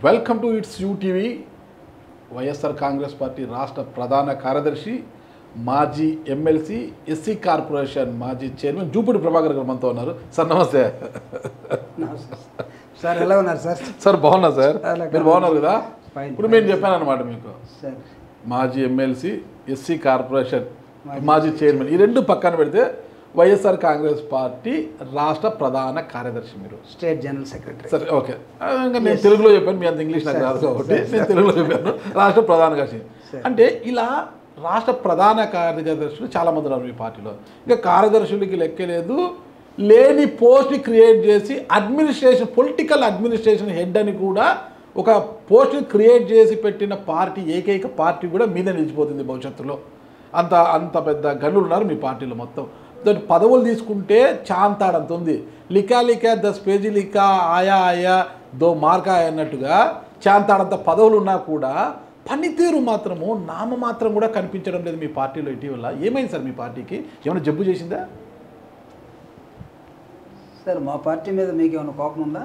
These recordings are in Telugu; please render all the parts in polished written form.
Welcome to it's UTV. YSR Congress party రాష్ట్ర ప్రధాన కార్యదర్శి, మాజీ ఎమ్మెల్సీ, ఎస్సీ కార్పొరేషన్ మాజీ చైర్మన్ జూపూడి ప్రభాకర్ గారు మనతో ఉన్నారు. సార్ నమస్తే. సార్ ఎలా ఉన్నారు సార్? సార్ బాగున్నా సార్, మీరు బాగున్నారు కదా? ఇప్పుడు నేను చెప్పాను అనమాట మీకు, మాజీ ఎమ్మెల్సీ, ఎస్సీ కార్పొరేషన్ మాజీ చైర్మన్, ఈ రెండు పక్కన పెడితే వైఎస్ఆర్ కాంగ్రెస్ పార్టీ రాష్ట్ర ప్రధాన కార్యదర్శి, మీరు స్టేట్ జనరల్ సెక్రటరీ. సరే, ఓకే. ఇంకా నేను తెలుగులో చెప్పాను, మీ అంత ఇంగ్లీష్ నాకు రాదు కాబట్టి నేను తెలుగులో చెప్పాను. రాష్ట్ర ప్రధాన కార్యదర్శి అంటే ఇలా రాష్ట్ర ప్రధాన కార్యదర్శులు చాలామంది ఉన్నారు మీ పార్టీలో. ఇంకా కార్యదర్శులకి లెక్కలేదు, లేని పోస్ట్ని క్రియేట్ చేసి అడ్మినిస్ట్రేషన్, పొలిటికల్ అడ్మినిస్ట్రేషన్ హెడ్ అని కూడా ఒక పోస్ట్ని క్రియేట్ చేసి పెట్టిన పార్టీ, ఏకైక పార్టీ కూడా మీద నిలిచిపోతుంది భవిష్యత్తులో. అంత పెద్ద గనులు ఉన్నారు మీ పార్టీలో మొత్తం. దాని పదవులు తీసుకుంటే చాంతాడంత ఉంది. లిఖా 10 పేజీ లిఖా, ఆయా 2 మార్కా అన్నట్టుగా చాంతాడంత పదవులు ఉన్నా కూడా పనితీరు మాత్రము నామమాత్రం కూడా కనిపించడం లేదు మీ పార్టీలో ఇటీవల. ఏమైంది సార్ మీ పార్టీకి? ఏమైనా జబ్బు చేసిందా సార్? మా పార్టీ మీద మీకు ఏమైనా కోపం ఉందా?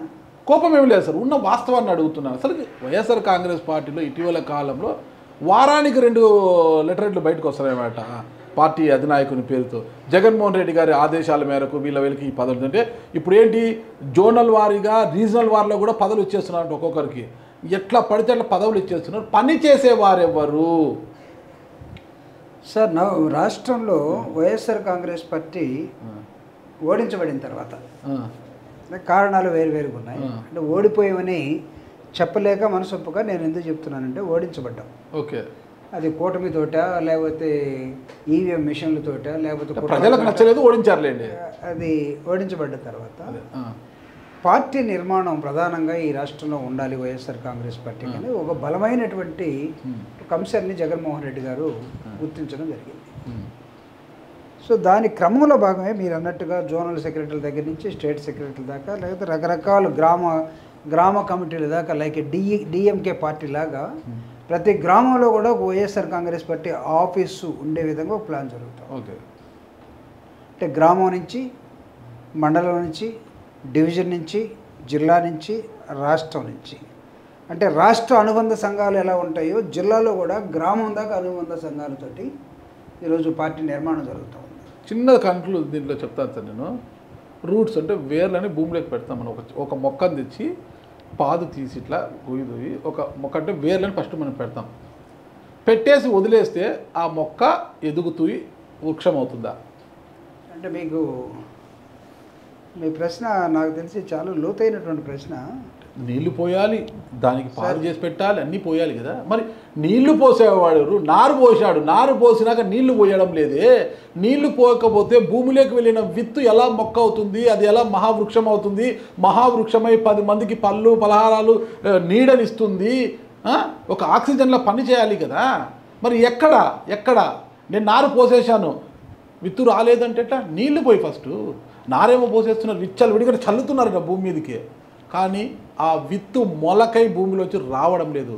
కోపం ఏమి లేదు సార్, ఉన్న వాస్తవాన్ని అడుగుతున్నాను. అసలు వైఎస్ఆర్ కాంగ్రెస్ పార్టీలో ఇటీవల కాలంలో వారానికి 2 లెటర్లు బయటకు వస్తున్నాయన్నమాట పార్టీ అధినాయకుని పేరుతో. జగన్మోహన్ రెడ్డి గారి ఆదేశాల మేరకు వీళ్ళకి ఈ పదవులు. అంటే ఇప్పుడు ఏంటి, జోనల్ వారీగా, రీజనల్ వారిలో కూడా పదవులు ఇచ్చేస్తున్నారు ఒక్కొక్కరికి. ఎట్లా పడితే అట్లా పదవులు ఇచ్చేస్తున్నారు. పని చేసేవారెవరు సార్? రాష్ట్రంలో వైఎస్ఆర్ కాంగ్రెస్ పార్టీ ఓడించబడిన తర్వాత కారణాలు వేరువేరుగా ఉన్నాయి. అంటే ఓడిపోయామని చెప్పలేక మనసొప్పుగా నేను ఎందుకు చెప్తున్నానంటే, ఓడించబడ్డాం. ఓకే, అది కూటమితోట, లేకపోతే ఈవీఎం మిషన్లతోట, లేకపోతే ప్రజలకు నచ్చలేదు, ఓడించారులేండి. అది ఓడించబడ్డ తర్వాత పార్టీ నిర్మాణం ప్రధానంగా ఈ రాష్ట్రంలో ఉండాలి వైఎస్ఆర్ కాంగ్రెస్ పార్టీ కానీ ఒక బలమైనటువంటి అంశాన్ని జగన్మోహన్ రెడ్డి గారు గుర్తించడం జరిగింది. సో దాని క్రమంలో భాగమే మీరు అన్నట్టుగా జోనల్ సెక్రటరీల దగ్గర నుంచి స్టేట్ సెక్రటరీల దాకా, లేకపోతే రకరకాల గ్రామ కమిటీల దాకా, లైక్ డిఎంకే పార్టీ లాగా ప్రతి గ్రామంలో కూడా వైఎస్ఆర్ కాంగ్రెస్ పార్టీ ఆఫీసు ఉండే విధంగా ఒక ప్లాన్ జరుగుతుంది. ఓకే, అంటే గ్రామం నుంచి, మండలం నుంచి, డివిజన్ నుంచి, జిల్లా నుంచి, రాష్ట్రం నుంచి, అంటే రాష్ట్ర అనుబంధ సంఘాలు ఎలా ఉంటాయో జిల్లాలో కూడా గ్రామం దాకా అనుబంధ సంఘాలతోటి ఈరోజు పార్టీ నిర్మాణం జరుగుతూ ఉంది. చిన్న కంట్లు దీంట్లో చెప్తాను సార్ నేను. రూట్స్ అంటే వేర్లని భూమిలోకి పెడతాం మనం. ఒక మొక్కను తెచ్చి పాదు తీసి ఇట్లా గొయ్యి ఒక మొక్క అంటే వేర్లని ఫస్ట్ మనం పెడతాం. పెట్టేసి వదిలేస్తే ఆ మొక్క ఎదుగుతూ వృక్షం అవుతుందా? అంటే మీకు మీ ప్రశ్న నాకు తెలిసి చాలా లోతైనటువంటి ప్రశ్న. నీళ్లు పోయాలి, దానికి పాలు చేసి పెట్టాలి, అన్నీ పోయాలి కదా. మరి నీళ్లు పోసేవాడు నారు పోసాడు, నారు పోసినాక నీళ్లు పోయడం లేదే. నీళ్లు పోయకపోతే భూమిలోకి వెళ్ళిన విత్తు ఎలా మొక్క అవుతుంది, అది ఎలా మహావృక్షం అవుతుంది, మహావృక్షమై 10 మందికి పళ్ళు పలహారాలు నీడనిస్తుంది, ఒక ఆక్సిజన్లో పని చేయాలి కదా. మరి ఎక్కడ నేను నారు పోసేసాను, విత్తు రాలేదంటే ఎట్లా? నీళ్లు పోయి ఫస్ట్ నారేమో పోసేస్తున్నారు, విచ్చలు విడిగా చల్లుతున్నారు కదా భూమి మీదకి, కానీ ఆ విత్తు మొలకై భూమిలోంచి రావడం లేదు.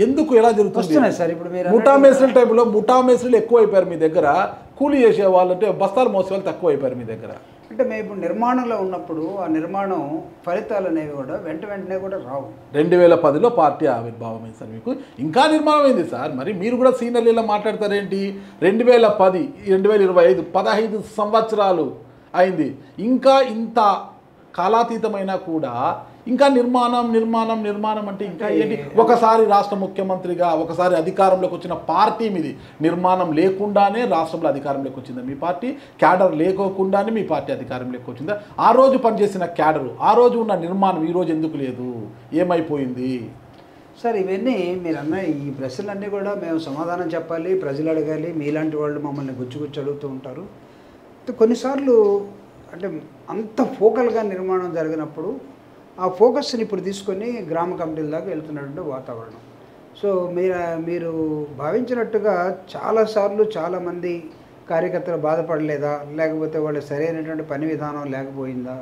ఎందుకు? ఎలా జరుగుతుంది సార్? ఇప్పుడు మీరు ముఠా మేస్త్రీల టైపులో ముఠా మేస్త్రీలు ఎక్కువ అయిపోయారు మీ దగ్గర, కూలీ చేసే వాళ్ళు అంటే బస్తాలు మోసే వాళ్ళు తక్కువ అయిపోయారు మీ దగ్గర. అంటే మేము ఇప్పుడు నిర్మాణంలో ఉన్నప్పుడు ఆ నిర్మాణం ఫలితాలు అనేవి కూడా వెంటనే కూడా రావు. 2010లో పార్టీ ఆవిర్భావం అయింది సార్, మీకు ఇంకా నిర్మాణం అయింది సార్. మరి మీరు కూడా సీనియర్లీలా మాట్లాడతారేంటి? 2010, 2025 15 సంవత్సరాలు అయింది. ఇంకా ఇంత కాలాతీతమైనా కూడా ఇంకా నిర్మాణం అంటే ఇంకా ఏంటి? ఒకసారి రాష్ట్ర ముఖ్యమంత్రిగా, ఒకసారి అధికారంలోకి వచ్చిన పార్టీ మీది నిర్మాణం లేకుండానే రాష్ట్రంలో అధికారంలోకి వచ్చిందా మీ పార్టీ? క్యాడర్ లేకోకుండానే మీ పార్టీ అధికారంలోకి వచ్చిందా? ఆ రోజు పనిచేసిన క్యాడరు, ఆ రోజు ఉన్న నిర్మాణం ఈ రోజు ఎందుకు లేదు? ఏమైపోయింది సార్? ఇవన్నీ మీరు అన్న ఈ ప్రశ్నలన్నీ కూడా మేము సమాధానం చెప్పాలి, ప్రజలు అడగాలి. మీలాంటి వాళ్ళు మమ్మల్ని గుచ్చి అడుగుతూ ఉంటారు. కొన్నిసార్లు అంటే అంత ఫోకల్గా నిర్మాణం జరిగినప్పుడు ఆ ఫోకస్ని ఇప్పుడు తీసుకొని గ్రామ కమిటీల దాకా వెళ్తున్నటువంటి వాతావరణం. సో మీరు భావించినట్టుగా చాలాసార్లు చాలామంది కార్యకర్తలు బాధపడలేదా, లేకపోతే వాళ్ళు సరైనటువంటి పని విధానం లేకపోయిందా,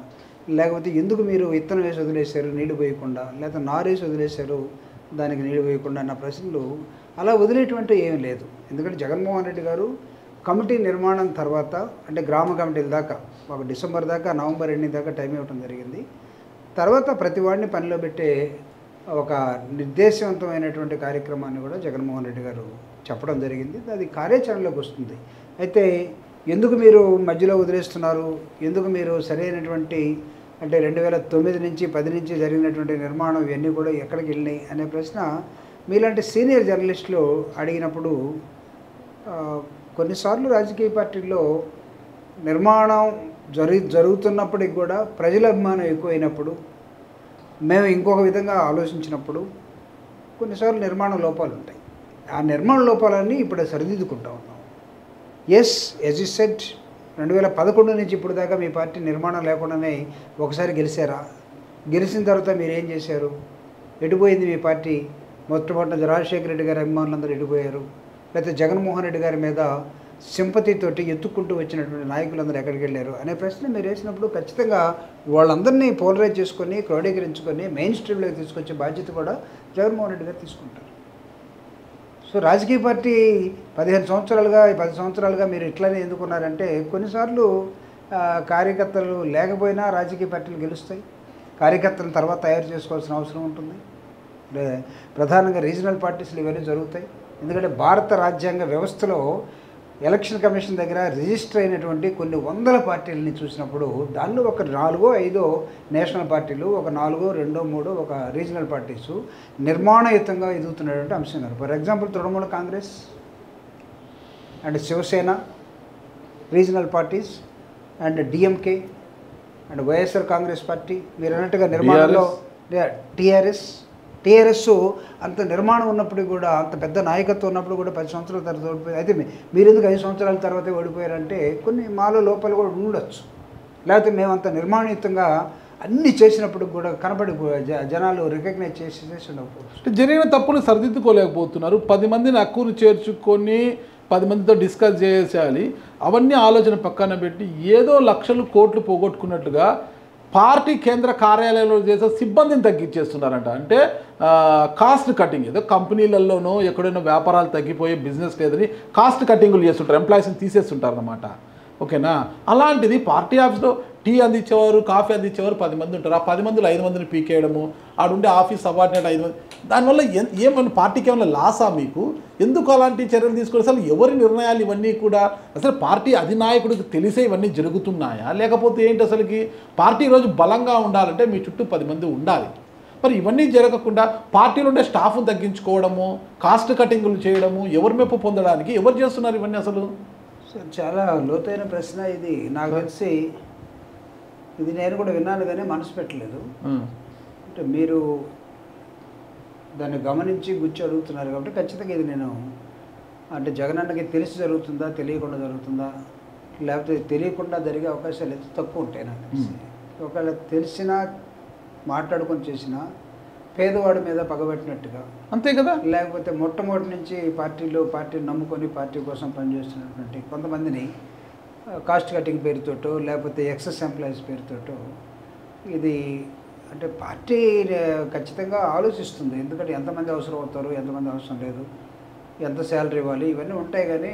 లేకపోతే ఎందుకు మీరు విత్తనం వేసి వదిలేశారు నీళ్లు పోయకుండా, లేకపోతే నారేసి వదిలేశారు దానికి నీళ్లు పోయకుండా అన్న ప్రశ్నలు అలా వదిలేటువంటి ఏమీ లేదు. ఎందుకంటే జగన్మోహన్ రెడ్డి గారు కమిటీ నిర్మాణం తర్వాత, అంటే గ్రామ కమిటీల దాకా ఒక డిసెంబర్ దాకా, నవంబర్ ఎండింగ్ దాకా టైం ఇవ్వడం జరిగింది. తర్వాత ప్రతి వాడిని పనిలో పెట్టే ఒక నిర్దేశవంతమైనటువంటి కార్యక్రమాన్ని కూడా జగన్మోహన్ రెడ్డి గారు చెప్పడం జరిగింది. అది కార్యాచరణలోకి వస్తుంది. అయితే ఎందుకు మీరు మధ్యలో వదిలేస్తున్నారు, ఎందుకు మీరు సరైనటువంటి అంటే 2009 నుంచి 10 నుంచి జరిగినటువంటి నిర్మాణం ఇవన్నీ కూడా ఎక్కడికి వెళ్ళినాయి అనే ప్రశ్న మీలాంటి సీనియర్ జర్నలిస్టులు అడిగినప్పుడు కొన్నిసార్లు రాజకీయ పార్టీల్లో నిర్మాణం జరుగుతున్నప్పటికి కూడా ప్రజల అభిమానం ఎక్కువైనప్పుడు, మేము ఇంకొక విధంగా ఆలోచించినప్పుడు కొన్నిసార్లు నిర్మాణ లోపాలు ఉంటాయి. ఆ నిర్మాణ లోపాలన్నీ ఇప్పుడు సరిదిద్దుకుంటా ఉన్నాం. ఎస్ యాజ్ యు సెడ్ 2011 నుంచి ఇప్పుడు దాకా మీ పార్టీ నిర్మాణం లేకుండానే ఒకసారి గెలిచారా? గెలిచిన తర్వాత మీరు ఏం చేశారు? ఎటుపోయింది మీ పార్టీ? మొట్టమొదటి రాజశేఖర రెడ్డి గారి అభిమానులందరూ ఎటుపోయారు? లేకపోతే జగన్మోహన్ రెడ్డి గారి మీద సింపతితోటి ఎత్తుక్కుంటూ వచ్చినటువంటి నాయకులందరూ ఎక్కడికి వెళ్ళారు అనే ప్రశ్న మీరు వేసినప్పుడు ఖచ్చితంగా వాళ్ళందరినీ పోలరైజ్ చేసుకొని క్రోడీకరించుకొని మెయిన్ స్ట్రీమ్లోకి తీసుకొచ్చే బాధ్యత కూడా జగన్మోహన్ రెడ్డి గారు తీసుకుంటారు. సో రాజకీయ పార్టీ 10 సంవత్సరాలుగా మీరు ఇట్లానే ఎందుకున్నారంటే కొన్నిసార్లు కార్యకర్తలు లేకపోయినా రాజకీయ పార్టీలు గెలుస్తాయి. కార్యకర్తలను తర్వాత తయారు చేసుకోవాల్సిన అవసరం ఉంటుంది. ప్రధానంగా రీజనల్ పార్టీస్లు ఇవన్నీ జరుగుతాయి. ఎందుకంటే భారత రాజ్యాంగ వ్యవస్థలో ఎలక్షన్ కమిషన్ దగ్గర రిజిస్టర్ అయినటువంటి కొన్ని వందల పార్టీలని చూసినప్పుడు దానిలో ఒక 4-5 నేషనల్ పార్టీలు, ఒక 4-2-3 ఒక రీజనల్ పార్టీసు నిర్మాణయుతంగా ఎదుగుతున్నటువంటి అంశం గారు. For example Trinamool Congress and Shiv Sena regional parties and DMK and YSR Congress party మీరు అన్నట్టుగా నిర్మాణంలో టీఆర్ఎస్ అంత నిర్మాణం ఉన్నప్పటికీ కూడా అంత పెద్ద నాయకత్వం ఉన్నప్పుడు కూడా 10 సంవత్సరాల తర్వాత ఓడిపోయారు. అయితే మీరు ఎందుకు 5 సంవత్సరాల తర్వాతే ఓడిపోయారంటే కొన్ని మాలో లోపాలు కూడా ఉండొచ్చు. లేకపోతే మేము అంత నిర్మాణయుతంగా అన్నీ చేసినప్పుడు కూడా కనబడి జనాలు రికగ్నైజ్ చేసి ఉండకపోవచ్చు. జరిగిన తప్పులు సరిదిద్దుకోలేకపోతున్నారు. 10 మందిని అక్కును చేర్చుకొని 10 మందితో డిస్కస్ చేయాలి. అవన్నీ ఆలోచన పక్కన పెట్టి ఏదో లక్షలు కోట్లు పోగొట్టుకున్నట్టుగా పార్టీ కేంద్ర కార్యాలయంలో చేసే సిబ్బందిని తగ్గించేస్తున్నారంట. అంటే కాస్ట్ కటింగ్, ఏదో కంపెనీలలోనో ఎక్కడైనా వ్యాపారాలు తగ్గిపోయి బిజినెస్ లేదని కాస్ట్ కటింగులు చేస్తుంటారు, ఎంప్లాయీస్ని తీసేస్తుంటారు అన్నమాట. ఓకేనా? అలాంటిది పార్టీ ఆఫీస్లో టీ అందించేవారు, కాఫీ అందించేవారు 10 మంది ఉంటారు. ఆ 10 మందిలో 5 మందిని పీకేయడము, ఆడుండే ఆఫీస్ సబార్డినేట్ 5 మంది, దానివల్ల ఏమైనా పార్టీకి ఏమైనా లాసా మీకు? ఎందుకు అలాంటి చర్యలు తీసుకోవాలి? అసలు ఎవరి నిర్ణయాలు ఇవన్నీ కూడా? అసలు పార్టీ అధినాయకుడికి తెలిసే ఇవన్నీ జరుగుతున్నాయా లేకపోతే ఏంటి? అసలుకి పార్టీ ఈరోజు బలంగా ఉండాలంటే మీ చుట్టూ 10 మంది ఉండాలి. మరి ఇవన్నీ జరగకుండా పార్టీలో ఉండే స్టాఫ్ను తగ్గించుకోవడము, కాస్ట్ కటింగులు చేయడము, ఎవరి మెప్పు పొందడానికి ఎవరు చేస్తున్నారు ఇవన్నీ? అసలు చాలా లోతైన ప్రశ్న ఇది. నాకు తెలిసి ఇది నేను కూడా విన్నాను కానీ మనసు పెట్టలేదు. అంటే మీరు దాన్ని గమనించి గుచ్చి అడుగుతున్నారు కాబట్టి ఖచ్చితంగా ఇది నేను అంటే జగనన్నకి తెలిసి జరుగుతుందా తెలియకుండా జరుగుతుందా, లేకపోతే తెలియకుండా జరిగే అవకాశాలు ఎంత తక్కువ ఉంటాయి నాకు తెలిసి. ఒకవేళ తెలిసినా మాట్లాడుకొని చేసినా పేదవాడి మీద పగబెట్టినట్టుగా, అంతే కదా. లేకపోతే మొట్టమొదటి నుంచి పార్టీని నమ్ముకొని పార్టీ కోసం పనిచేస్తున్నటువంటి కొంతమందిని కాస్ట్ కటింగ్ పేరుతోటో లేకపోతే ఎక్సెస్ ఎంప్లాయీస్ పేరుతోటో ఇది అంటే పార్టీ ఖచ్చితంగా ఆలోచిస్తుంది. ఎందుకంటే ఎంతమంది అవసరం అవుతారు, ఎంతమంది అవసరం లేదు, ఎంత శాలరీ ఇవ్వాలి, ఇవన్నీ ఉంటాయి. కానీ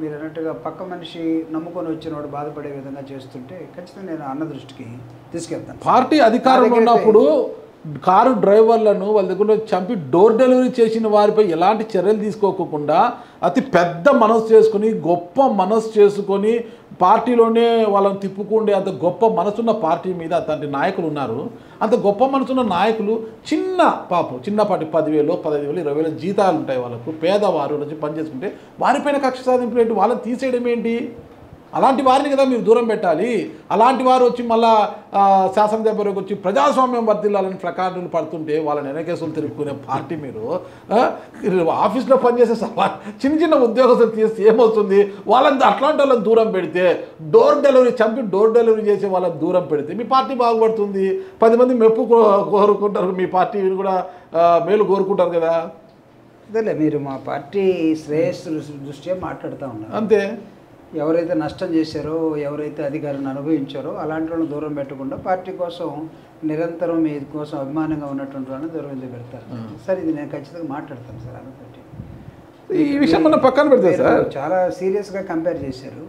మీరు అన్నట్టుగా పక్క మనిషి నమ్ముకొని వచ్చినవాడు బాధపడే విధంగా చేస్తుంటే ఖచ్చితంగా నేను అన్న దృష్టికి తీసుకెళ్తాను. పార్టీ అధికారంలో ఉన్నప్పుడు కారు డ్రైవర్లను వాళ్ళ దగ్గర చంపి డోర్ డెలివరీ చేసిన వారిపై ఎలాంటి చర్యలు తీసుకోకుండా అతి పెద్ద మనసు చేసుకుని గొప్ప మనసు చేసుకొని పార్టీలోనే వాళ్ళని తిప్పుకుండే అంత గొప్ప మనసున్న పార్టీ మీద అట్లాంటి నాయకులు ఉన్నారు. అంత గొప్ప మనసున్న నాయకులు చిన్నపాటి 10,000, 15,000, 20,000 జీతాలు ఉంటాయి వాళ్ళకు, పేదవారు వచ్చి పనిచేసుకుంటే వారిపైన కక్ష సాధింపులు ఏంటి? వాళ్ళని తీసేయడం ఏంటి? అలాంటి వారిని కదా మీరు దూరం పెట్టాలి. అలాంటి వారు వచ్చి మళ్ళా శాసనసభలోకి వచ్చి ప్రజాస్వామ్యం వర్ధిల్లాలని ప్రకారాలు పడుతుంటే వాళ్ళని వెనకేసులు తిరుగుకునే పార్టీ మీరు. ఆఫీస్లో పనిచేసే చిన్న ఉద్యోగస్తులు తీస్తే ఏమవుతుంది? వాళ్ళని అట్లాంటి వాళ్ళని దూరం పెడితే, చంపి డోర్ డెలివరీ చేసే వాళ్ళని దూరం పెడితే మీ పార్టీ బాగుపడుతుంది. 10 మంది మెప్పు కోరుకుంటారు, మీ పార్టీ కూడా మేలు కోరుకుంటారు కదా. అదేలే, మీరు మా పార్టీ శ్రేయస్సు దృష్ట్యా మాట్లాడుతూ ఉన్నారు అంతే. ఎవరైతే నష్టం చేశారో, ఎవరైతే అధికారాన్ని అనుభవించారో అలాంటి వాళ్ళని దూరం పెట్టకుండా పార్టీ కోసం నిరంతరం మీ కోసం అభిమానంగా ఉన్నటువంటి వాళ్ళని దూరం పెడతారు. సార్ ఇది నేను ఖచ్చితంగా మాట్లాడతాను సార్. అనుకోండి ఈ విషయం మనం పక్కన పెడతాం సార్. చాలా సీరియస్గా కంపేర్ చేశారు.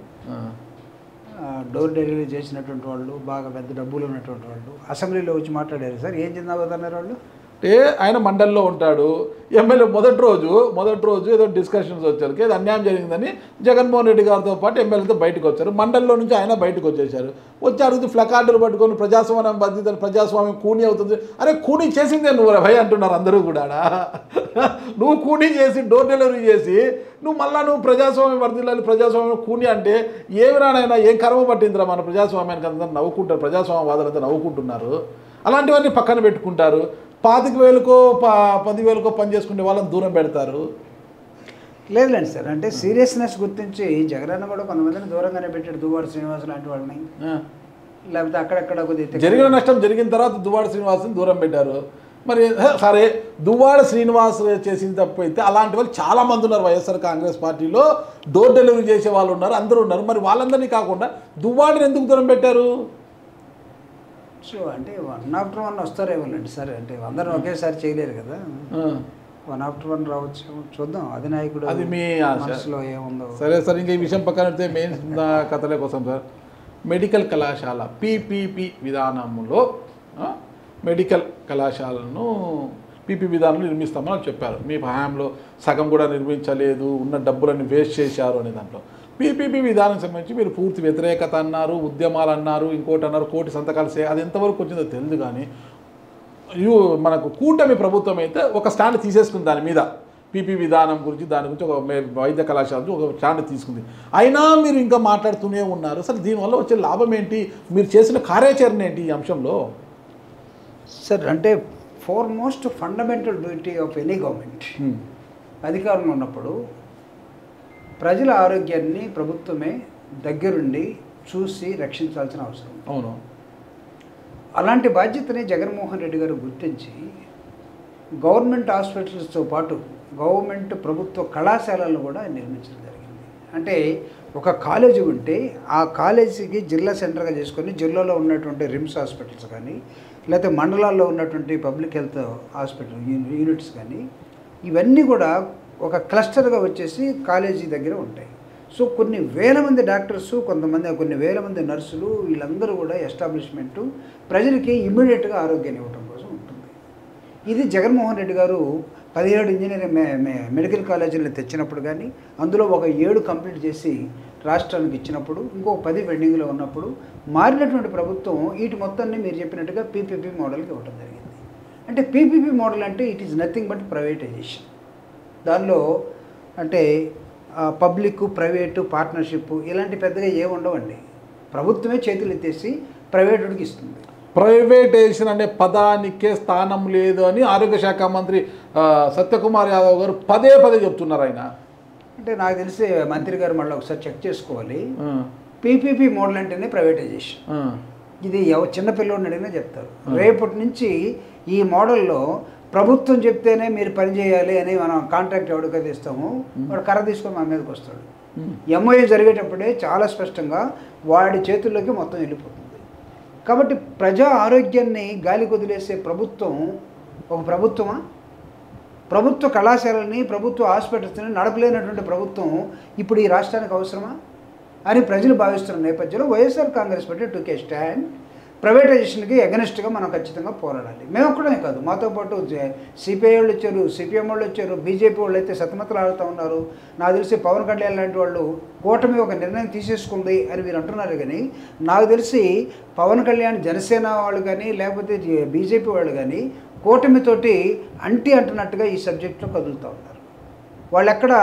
డోర్ డెలివరీ చేసినటువంటి వాళ్ళు, బాగా పెద్ద డబ్బులు ఉన్నటువంటి వాళ్ళు అసెంబ్లీలో వచ్చి మాట్లాడారు సార్. ఏం జిందాబాద్ అన్నారు వాళ్ళు? అంటే ఆయన మండలిలో ఉంటాడు. ఎమ్మెల్యే మొదటి రోజు ఏదో డిస్కషన్స్ వచ్చారు, ఏదో అన్యాయం జరిగిందని జగన్మోహన్ రెడ్డి గారితో పాటు ఎమ్మెల్యేతో బయటకు వచ్చారు. మండలిలో నుంచి ఆయన బయటకు వచ్చేసారు. వచ్చి అడుగుతూ ఫ్లకార్డులు పట్టుకొని ప్రజాస్వామ్యం బాధ్యతలు, ప్రజాస్వామ్యం కూనీ అవుతుంది. అరే కూనీ చేసిందే నువ్వు భయ్ అంటున్నారు అందరూ కూడా. నువ్వు కూనీ చేసి డోర్ డెలివరీ చేసి నువ్వు ప్రజాస్వామ్యం వర్దిల్లాలి, ప్రజాస్వామ్యం కూనీ అంటే ఏమి రానైనా ఏం కర్మ పట్టిందిరా మన ప్రజాస్వామ్యానికి అందరూ నవ్వుకుంటారు, ప్రజాస్వామ్యవాదులంతా నవ్వుకుంటున్నారు. అలాంటివన్నీ పక్కన పెట్టుకుంటారు. 25,000కో 10,000కో పని చేసుకునే వాళ్ళని దూరం పెడతారు. లేదులేండి సార్, అంటే సీరియస్నెస్ గుర్తించి జగనన్న కూడా కొంతమందిని దూరంగానే పెట్టాడు. దువ్వాడ శ్రీనివాస్ లాంటి వాళ్ళని, లేకపోతే అక్కడక్కడ కొద్దిగా జరిగిన నష్టం జరిగిన తర్వాత దువ్వాడ శ్రీనివాస్ని దూరం పెట్టారు. మరి సరే దువ్వాడ శ్రీనివాస్ చేసిన తప్పు అయితే అలాంటి వాళ్ళు చాలామంది ఉన్నారు వైఎస్ఆర్ కాంగ్రెస్ పార్టీలో. డోర్ డెలివరీ చేసే వాళ్ళు ఉన్నారు, అందరూ ఉన్నారు. మరి వాళ్ళందరినీ కాకుండా దువ్వాడని ఎందుకు దూరం పెట్టారు? సో అంటే 1 after 1 వస్తారేమోనండి సార్. అంటే అందరూ ఒకేసారి చేయలేరు కదా, 1 after 1 రావచ్చు, చూద్దాం. అధినాయకుడు అది మీ మనసులో ఏముందో. సరే సార్, ఇంకా ఈ విషయం పక్కన పెడితే మెయిన్ కథలే కోసం సార్, మెడికల్ కళాశాల పీపీపీ విధానంలో మెడికల్ కళాశాలను పీపీ విధానంలో నిర్మిస్తామని చెప్పారు. మీ హయాంలో సగం కూడా నిర్మించలేదు, ఉన్న డబ్బులన్నీ వేస్ట్ చేశారు అనే దాంట్లో. పీపీపీ విధానం సంబంధించి మీరు పూర్తి వ్యతిరేకత అన్నారు, ఉద్యమాలు అన్నారు, ఇంకోటి అన్నారు, కోటి సంతకాలు అది ఎంతవరకు వచ్చిందో తెలియదు. కానీ మనకు కూటమి ప్రభుత్వం అయితే ఒక స్టాండ్ తీసుకుంది దాని మీద, పీపీ విధానం గురించి, దాని గురించి ఒక వైద్య కళాశాల గురించి ఒక స్టాండ్ తీసుకుంది. అయినా మీరు ఇంకా మాట్లాడుతూనే ఉన్నారు. అసలు దీనివల్ల వచ్చే లాభం ఏంటి? మీరు చేసిన కార్యాచరణ ఏంటి ఈ అంశంలో? సార్ అంటే foremost fundamental duty of any government అధికారంలో ఉన్నప్పుడు ప్రజల ఆరోగ్యాన్ని ప్రభుత్వమే దగ్గరుండి చూసి రక్షించాల్సిన అవసరం. అవును. అలాంటి బాధ్యతని జగన్మోహన్ రెడ్డి గారు గుర్తించి గవర్నమెంట్ హాస్పిటల్స్తో పాటు గవర్నమెంట్ ప్రభుత్వ కళాశాలలను కూడా నిర్మించడం జరిగింది. అంటే ఒక కాలేజీ ఉంటే ఆ కాలేజీకి జిల్లా సెంటర్గా చేసుకొని జిల్లాలో ఉన్నటువంటి రిమ్స్ హాస్పిటల్స్ కానీ, లేకపోతే మండలాల్లో ఉన్నటువంటి పబ్లిక్ హెల్త్ హాస్పిటల్ యూనిట్స్ కానీ, ఇవన్నీ కూడా ఒక క్లస్టర్గా వచ్చేసి కాలేజీ దగ్గర ఉంటాయి. సో కొన్ని వేల మంది డాక్టర్స్, కొన్ని వేల మంది నర్సులు, వీళ్ళందరూ కూడా ఎస్టాబ్లిష్మెంటు ప్రజలకి ఇమ్మీడియట్గా ఆరోగ్యాన్ని ఇవ్వడం కోసం ఉంటుంది. ఇది జగన్మోహన్ రెడ్డి గారు 17 ఇంజనీరింగ్ మెడికల్ కాలేజీలను తెచ్చినప్పుడు కానీ, అందులో ఒక 7 కంప్లీట్ చేసి రాష్ట్రానికి ఇచ్చినప్పుడు, ఇంకో 10 పెండింగ్లో ఉన్నప్పుడు మారినటువంటి ప్రభుత్వం వీటి మొత్తాన్ని మీరు చెప్పినట్టుగా పీపీపీ మోడల్కి ఇవ్వడం జరిగింది. అంటే పీపీపీ మోడల్ అంటే it is nothing but privatization. దానిలో అంటే పబ్లిక్ ప్రైవేటు పార్ట్నర్షిప్ ఇలాంటి పెద్దగా ఏమి ఉండవండి. ప్రభుత్వమే చేతులు ఎత్తేసి ప్రైవేటుడికి ఇస్తుంది. ప్రైవేటైజేషన్ అనే పదానికే స్థానం లేదు అని ఆరోగ్య శాఖ మంత్రి సత్యకుమార్ యాదవ్ గారు పదే చెప్తున్నారు. ఆయన అంటే నాకు తెలిసి మంత్రి గారు మళ్ళీ ఒకసారి చెక్ చేసుకోవాలి. పీపీపీ మోడల్ అంటేనే ప్రైవేటైజేషన్. ఇది చిన్నపిల్లోడిని అడిగినా చెప్తారు. రేపటి నుంచి ఈ మోడల్లో ప్రభుత్వం చెప్తేనే మీరు పనిచేయాలి అని మనం కాంట్రాక్ట్ ఎవరికైతే ఇస్తామో వాడు కర్ర తీసుకొని మన మీదకి వస్తాడు. ఎంఓయూ జరిగేటప్పుడే చాలా స్పష్టంగా వాడి చేతుల్లోకి మొత్తం వెళ్ళిపోతుంది. కాబట్టి ప్రజా ఆరోగ్యాన్ని గాలి కొదిలేసే ప్రభుత్వం ఒక ప్రభుత్వమా? ప్రభుత్వ కళాశాలని, ప్రభుత్వ హాస్పిటల్స్ని నడపలేనటువంటి ప్రభుత్వం ఇప్పుడు ఈ రాష్ట్రానికి అవసరమా అని ప్రజలు భావిస్తున్న నేపథ్యంలో YSR Congress party took a stand. ప్రైవేటైజేషన్కి ఎగనెస్ట్గా మనం ఖచ్చితంగా పోరాడాలి. మేము ఒక్కడమే కాదు, మాతో పాటు సిపిఐ వాళ్ళు వచ్చారు, సిపిఎం వాళ్ళు వచ్చారు, బీజేపీ వాళ్ళు అయితే సతమతలు ఆడుతూ ఉన్నారు. నాకు తెలిసి పవన్ కళ్యాణ్ లాంటి వాళ్ళు కూటమి ఒక నిర్ణయం తీసేసుకుంది అని మీరు అంటున్నారు. కానీ నాకు తెలిసి పవన్ కళ్యాణ్, జనసేన వాళ్ళు కానీ లేకపోతే బీజేపీ వాళ్ళు కానీ కూటమితోటి అంటున్నట్టుగా ఈ సబ్జెక్టులో కదులుతూ ఉన్నారు. వాళ్ళు ఎక్కడ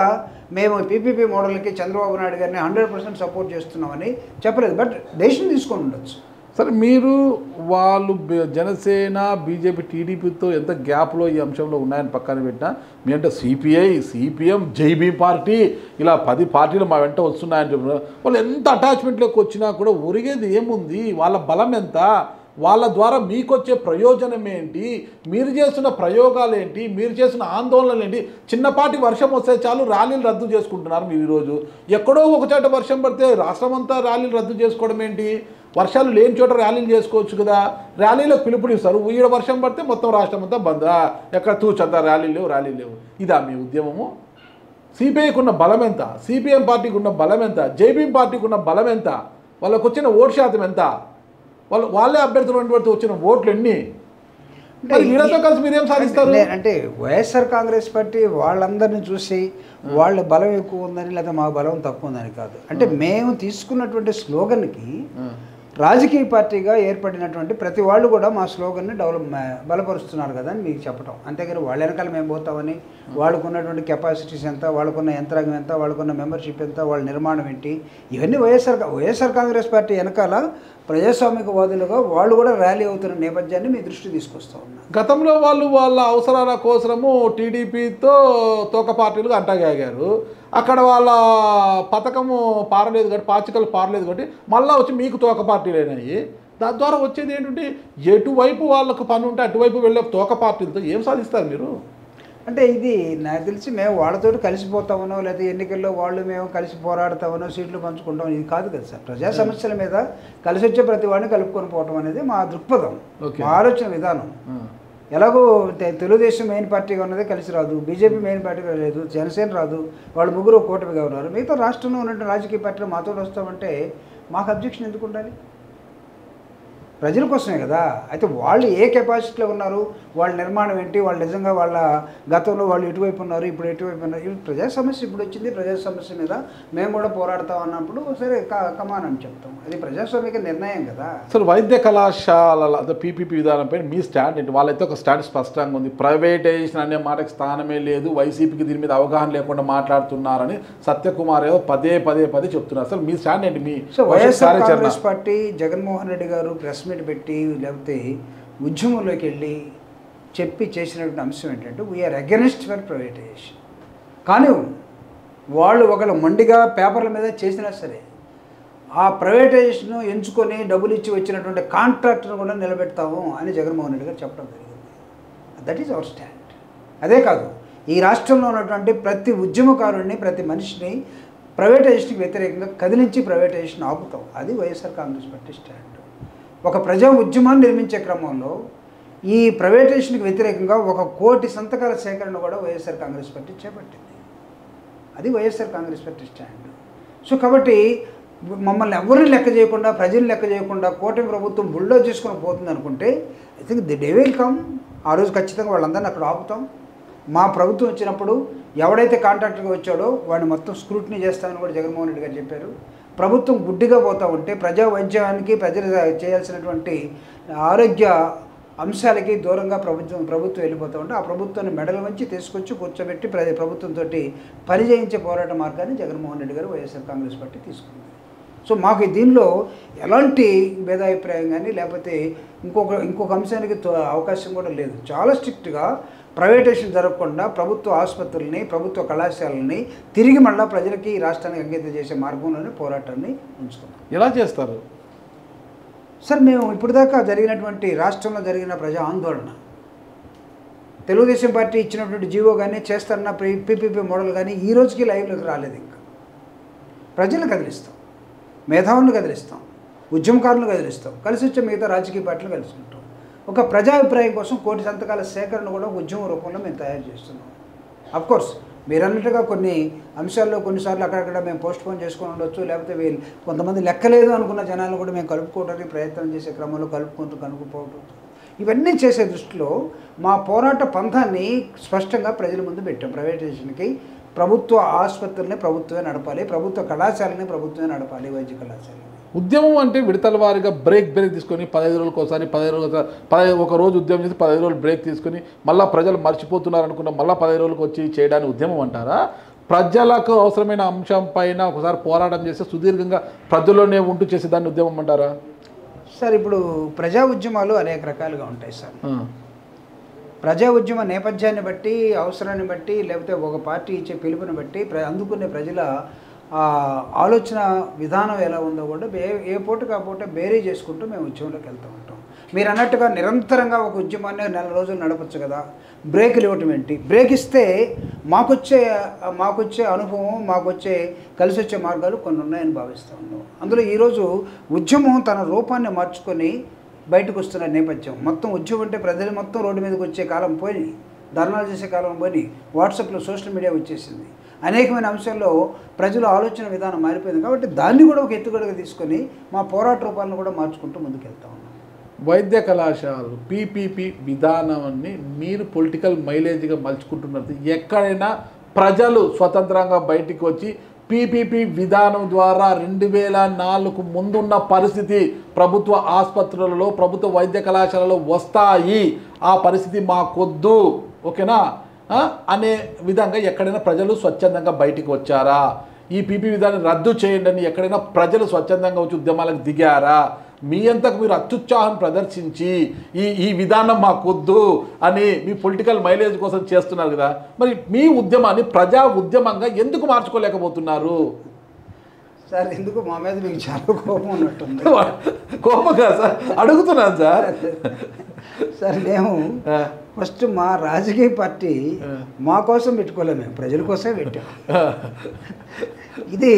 మేము పీపీపీ మోడల్కి చంద్రబాబు నాయుడు గారిని 100% సపోర్ట్ చేస్తున్నామని చెప్పలేదు. బట్ డెసిషన్ తీసుకొని ఉండొచ్చు. సరే, మీరు వాళ్ళు జనసేన, బీజేపీ, టీడీపీతో ఎంత గ్యాప్లో ఈ అంశంలో ఉన్నాయని పక్కన పెట్టినా, మీ అంటే సిపిఐ, సిపిఎం, జైబీ పార్టీ ఇలా 10 పార్టీలు మా వెంట వస్తున్నాయని చెప్తున్నారు. వాళ్ళు ఎంత అటాచ్మెంట్లోకి వచ్చినా కూడా ఒరిగేది ఏముంది? వాళ్ళ బలం ఎంత? వాళ్ళ ద్వారా మీకు వచ్చే ప్రయోజనం ఏంటి? మీరు చేస్తున్న ప్రయోగాలు ఏంటి? మీరు చేస్తున్న ఆందోళనలు ఏంటి? చిన్నపాటి వర్షం వస్తే చాలు ర్యాలీలు రద్దు చేసుకుంటున్నారు మీరు ఈరోజు. ఎక్కడో ఒక చోట వర్షం పడితే రాష్ట్రం అంతా ర్యాలీలు రద్దు చేసుకోవడం ఏంటి? వర్షాలు లేని చోట ర్యాలీలు చేసుకోవచ్చు కదా. ర్యాలీలకు పిలుపునిస్తారు, ఈడ వర్షం పడితే మొత్తం రాష్ట్రం అంతా బంద్. ఎక్కడ తూచంతా ర్యాలీలు లేవు. ఇదా మీ ఉద్యమము? సిపిఐకి ఉన్న బలం ఎంత? సిపిఎం పార్టీకి ఉన్న బలం ఎంత? జేబీ పార్టీకి ఉన్న బలం ఎంత? వాళ్ళకు వచ్చిన ఓటు శాతం ఎంత? వాళ్ళే అభ్యర్థులు వచ్చిన ఓట్లు ఎన్ని? మరి వీళ్ళతో కలిసి మీరేం సాధిస్తారు? అంటే వైఎస్ఆర్ కాంగ్రెస్ పార్టీ వాళ్ళందరినీ చూసి వాళ్ళ బలం ఎక్కువ ఉందని లేదా మా బలం తక్కువ ఉందని కాదు. అంటే మేము తీసుకున్నటువంటి స్లోగన్కి రాజకీయ పార్టీగా ఏర్పడినటువంటి ప్రతి వాళ్ళు కూడా మా స్లోగన్ని బలపరుస్తున్నారు కదా అని మీకు చెప్పడం. అంతేగాని వాళ్ళ వెనకాల మేము పోతామని, వాళ్ళకున్నటువంటి కెపాసిటీస్ ఎంత, వాళ్ళకున్న యంత్రాంగం ఎంత, వాళ్ళకున్న మెంబర్షిప్ ఎంత, వాళ్ళ నిర్మాణం ఏంటి, ఇవన్నీ వైఎస్ఆర్ కాంగ్రెస్ పార్టీ వెనకాల ప్రజాస్వామికవాదులుగా వాళ్ళు కూడా ర్యాలీ అవుతున్న నేపథ్యాన్ని మీ దృష్టి తీసుకొస్తా ఉన్నారు. గతంలో వాళ్ళు వాళ్ళ అవసరాల కోసము టీడీపీతో తోక పార్టీలుగా అంటగాగారు. అక్కడ వాళ్ళ పథకము పారలేదు కాబట్టి, పాచికలు పారలేదు కాబట్టి మళ్ళీ వచ్చి మీకు తోక పార్టీలు అయినాయి. దాని ద్వారా వచ్చేది ఏంటంటే ఎటువైపు వాళ్ళకు పని ఉంటే అటువైపు వెళ్ళే తోక పార్టీలతో ఏం సాధిస్తారు మీరు? అంటే ఇది నాకు తెలిసి మేము వాళ్ళతో కలిసిపోతామనో లేదా ఎన్నికల్లో వాళ్ళు మేము కలిసి పోరాడతామనో సీట్లు పంచుకుంటాం ఇది కాదు కదా సార్. ప్రజా సమస్యల మీద కలిసి వచ్చే ప్రతి వాడిని కలుపుకొని పోవటం అనేది మా దృక్పథం, మా ఆలోచన విధానం. ఎలాగో తెలుగుదేశం మెయిన్ పార్టీగా ఉన్నది కలిసి రాదు, బీజేపీ మెయిన్ పార్టీగా లేదు, జనసేన రాదు, వాళ్ళు ముగ్గురు కూటమిగా ఉన్నారు. మిగతా రాష్ట్రంలో ఉన్నటువంటి రాజకీయ పార్టీలు మాతో వస్తామంటే మాకు అబ్జెక్షన్ ఎందుకు ఉండాలి? ప్రజల కోసమే కదా. అయితే వాళ్ళు ఏ కెపాసిటీలో ఉన్నారు, వాళ్ళ నిర్మాణం ఏంటి, వాళ్ళు నిజంగా వాళ్ళ గతంలో వాళ్ళు ఎటువైపు ఉన్నారు, ఇప్పుడు ఎటువైపు ఉన్నారు, ఇప్పుడు ప్రజా సమస్య ఇప్పుడు వచ్చింది, ప్రజా సమస్య మీద మేము కూడా పోరాడతాం అన్నప్పుడు సరే కమాన్ అని చెప్తాం. అది ప్రజాస్వామిక నిర్ణయం కదా. సార్ వైద్య కళాశాలల పీపీపీ విధానంపై మీ స్టాండ్ ఏంటి? వాళ్ళైతే ఒక స్టాండ్ స్పష్టంగా ఉంది, ప్రైవేటైజేషన్ అనే మాటకి స్థానమే లేదు, వైసీపీకి దీని మీద అవగాహన లేకుండా మాట్లాడుతున్నారని సత్యకుమార్ యాదవ్ పదే చెప్తున్నారు. అసలు మీ స్టాండ్ ఏంటి? మీ వైఎస్ఆర్ కాంగ్రెస్ పార్టీ జగన్మోహన్ రెడ్డి గారు ప్రెస్ మీట్ పెట్టి లేకపోతే ఉద్యమంలోకి వెళ్ళి చెప్పి చేసినటువంటి అంశం ఏంటంటే వీఆర్ అగెనిస్ట్ ఫర్ ప్రైవేటైజేషన్. కానీ వాళ్ళు ఒకళ్ళు మొండిగా పేపర్ల మీద చేసినా సరే ఆ ప్రైవేటైజేషన్ ఎంచుకొని డబ్బులు ఇచ్చి వచ్చినటువంటి కాంట్రాక్టర్ను కూడా నిలబెడతాము అని జగన్మోహన్ రెడ్డి గారు చెప్పడం జరిగింది. That is our stand. అదే కాదు, ఈ రాష్ట్రంలో ఉన్నటువంటి ప్రతి ఉద్యమకారుడిని, ప్రతి మనిషిని ప్రైవేటైజేషన్కి వ్యతిరేకంగా కదిలించి ప్రైవేటైజేషన్ ఆపుతాం. అది వైఎస్ఆర్ కాంగ్రెస్ పార్టీ స్టాండ్. ఒక ప్రజా ఉద్యమాన్ని నిర్మించే క్రమంలో ఈ ప్రైవేటైజేషన్కి వ్యతిరేకంగా 1 కోటి సంతకాల సేకరణ కూడా వైఎస్ఆర్ కాంగ్రెస్ పార్టీ చేపట్టింది. అది YSR Congress party stand. So కాబట్టి మమ్మల్ని ఎవరిని లెక్క చేయకుండా, ప్రజల్ని లెక్క చేయకుండా కూటమి ప్రభుత్వం బుల్డోజ్ చేసుకొని పోతుంది అనుకుంటే I think the day will come. ఆ రోజు ఖచ్చితంగా వాళ్ళందరినీ అక్కడ ఆపుతాం. మా ప్రభుత్వం వచ్చినప్పుడు ఎవడైతే కాంట్రాక్టర్గా వచ్చాడో వాడిని మొత్తం స్క్రూటినీ చేస్తామని కూడా జగన్మోహన్ రెడ్డి గారు చెప్పారు. ప్రభుత్వం గుడ్డిగా పోతూ ఉంటే ప్రజా వైద్యానికి ప్రజలు చేయాల్సినటువంటి ఆరోగ్య అంశాలకి దూరంగా ప్రభుత్వం వెళ్ళిపోతూ ఉంటే ఆ ప్రభుత్వాన్ని మెడల వంచి తీసుకొచ్చి కూర్చోబెట్టి ప్రభుత్వంతో పని చేయించే పోరాట మార్గాన్ని జగన్మోహన్ రెడ్డి గారు వైఎస్ఆర్ కాంగ్రెస్ పార్టీ తీసుకుంది. సో మాకు దీనిలో ఎలాంటి భేదాభిప్రాయం కానీ లేకపోతే ఇంకొక అంశానికి అవకాశం కూడా లేదు. చాలా స్ట్రిక్ట్గా ప్రైవేటైజేషన్ జరగకుండా ప్రభుత్వ ఆసుపత్రులని, ప్రభుత్వ కళాశాలని తిరిగి మళ్ళీ ప్రజలకి ఈ రాష్ట్రానికి అంకితం చేసే మార్గంలోనే పోరాటాన్ని ఉంచుకున్నాం. ఎలా చేస్తారు సార్? మేము ఇప్పటిదాకా జరిగినటువంటి రాష్ట్రంలో జరిగిన ప్రజా ఆందోళన, తెలుగుదేశం పార్టీ ఇచ్చినటువంటి జీవో కానీ చేస్తున్న పీపీపీ మోడల్ కానీ ఈ రోజుకి లైవ్లోకి రాలేదు. ఇంకా ప్రజలను కదిలిస్తాం, మేధావులను కదిలిస్తాం, ఉద్యమకారులను కదిలిస్తాం, కలిసి వచ్చే మిగతా రాజకీయ పార్టీలు కలుసుకుంటాం. ఒక ప్రజాభిప్రాయం కోసం 1 కోటి సంతకాల సేకరణ కూడా ఉద్యమ రూపంలో మేము తయారు చేస్తున్నాం. అఫ్కోర్స్ మీరు అన్నట్టుగా కొన్ని అంశాల్లో కొన్నిసార్లు అక్కడక్కడ మేము పోస్ట్పోన్ చేసుకొని ఉండొచ్చు, లేకపోతే కొంతమంది లెక్కలేదు అనుకున్న జనాలను కూడా మేము కలుపుకోవడానికి ప్రయత్నం చేసే క్రమంలో కలుపుకోవడం, ఇవన్నీ చేసే దృష్టిలో మా పోరాట పంథాన్ని స్పష్టంగా ప్రజల ముందు పెట్టాం. ప్రైవేటైజేషన్కి ప్రభుత్వ ఆసుపత్రులని ప్రభుత్వమే నడపాలి, ప్రభుత్వ కళాశాలని ప్రభుత్వమే నడపాలి, వైద్య కళాశాలని. ఉద్యమం అంటే విడతల వారీగా బ్రేక్ తీసుకొని 15 రోజులకు ఒకసారి 15 రోజులు ఒక రోజు ఉద్యమం చేసి 15 రోజులు బ్రేక్ తీసుకొని మళ్ళీ ప్రజలు మర్చిపోతున్నారు అనుకున్న మళ్ళీ 15 రోజులకు వచ్చి చేయడానికి ఉద్యమం అంటారా? ప్రజలకు అవసరమైన అంశం పైన ఒకసారి పోరాటం చేస్తే సుదీర్ఘంగా ప్రజల్లోనే ఉంటూ చేసే దాన్ని ఉద్యమం అంటారా? సార్ ఇప్పుడు ప్రజా ఉద్యమాలు అనేక రకాలుగా ఉంటాయి సార్. ప్రజా ఉద్యమ నేపథ్యాన్ని బట్టి, అవసరాన్ని బట్టి, లేకపోతే ఒక పార్టీ ఇచ్చే పిలుపుని బట్టి అందుకునే ప్రజల ఆలోచన విధానం ఎలా ఉందో కూడా ఏ పూటకు ఆ పూట బేరీ చేసుకుంటూ మేము ఉద్యమంలోకి వెళ్తూ ఉంటాం. మీరు అన్నట్టుగా నిరంతరంగా ఒక ఉద్యమాన్ని 4 రోజులు నడపచ్చు కదా. బ్రేకులు ఇవ్వటం ఏంటి? బ్రేక్ ఇస్తే మాకొచ్చే అనుభవం, మాకొచ్చే కలిసి వచ్చే మార్గాలు కొన్ని ఉన్నాయని భావిస్తూ ఉన్నాం. అందులో ఈరోజు ఉద్యమం తన రూపాన్ని మార్చుకొని బయటకు వస్తున్న నేపథ్యం. మొత్తం ఉద్యమం అంటే ప్రజలు మొత్తం రోడ్డు మీదకి వచ్చే కాలం పోయి, ధర్నాలు చేసే కాలం పోయి, వాట్సాప్లో సోషల్ మీడియా వచ్చేసింది. అనేకమైన అంశాల్లో ప్రజల ఆలోచన విధానం మారిపోయింది. కాబట్టి దాన్ని కూడా ఒక ఎత్తుగడగా తీసుకొని మా పోరాట రూపాలను కూడా మార్చుకుంటూ ముందుకెళ్తా ఉన్నాం. వైద్య కళాశాలలు పీపీపీ విధానాన్ని మీరు పొలిటికల్ మైలేజ్గా మలుచుకుంటున్నది. ఎక్కడైనా ప్రజలు స్వతంత్రంగా బయటికి వచ్చి పీపీపీ విధానం ద్వారా 2004 ముందున్న పరిస్థితి ప్రభుత్వ ఆసుపత్రులలో ప్రభుత్వ వైద్య కళాశాలలో వస్తాయి, ఆ పరిస్థితి మాకొద్దు, ఓకేనా అనే విధంగా ఎక్కడైనా ప్రజలు స్వచ్ఛందంగా బయటికి వచ్చారా? ఈ పీపీ విధానం రద్దు చేయండి అని ఎక్కడైనా ప్రజలు స్వచ్ఛందంగా వచ్చి ఉద్యమాలకు దిగారా? మీ అంతకు మీరు అత్యుత్సాహం ప్రదర్శించి ఈ విధానం మాకొద్దు అని మీ పొలిటికల్ మైలేజ్ కోసం చేస్తున్నారు కదా, మరి మీ ఉద్యమాన్ని ప్రజా ఉద్యమంగా ఎందుకు మార్చుకోలేకపోతున్నారు? సార్ ఎందుకు మా మీద మీకు చాలా కోపం ఉన్నట్టుంది. కోపం కాదు సార్, అడుగుతున్నాను సార్. సార్ మేము ఫస్ట్ మా రాజకీయ పార్టీ మా కోసం పెట్టుకోలేము, మేము ప్రజల కోసమే పెట్టాం. ఇది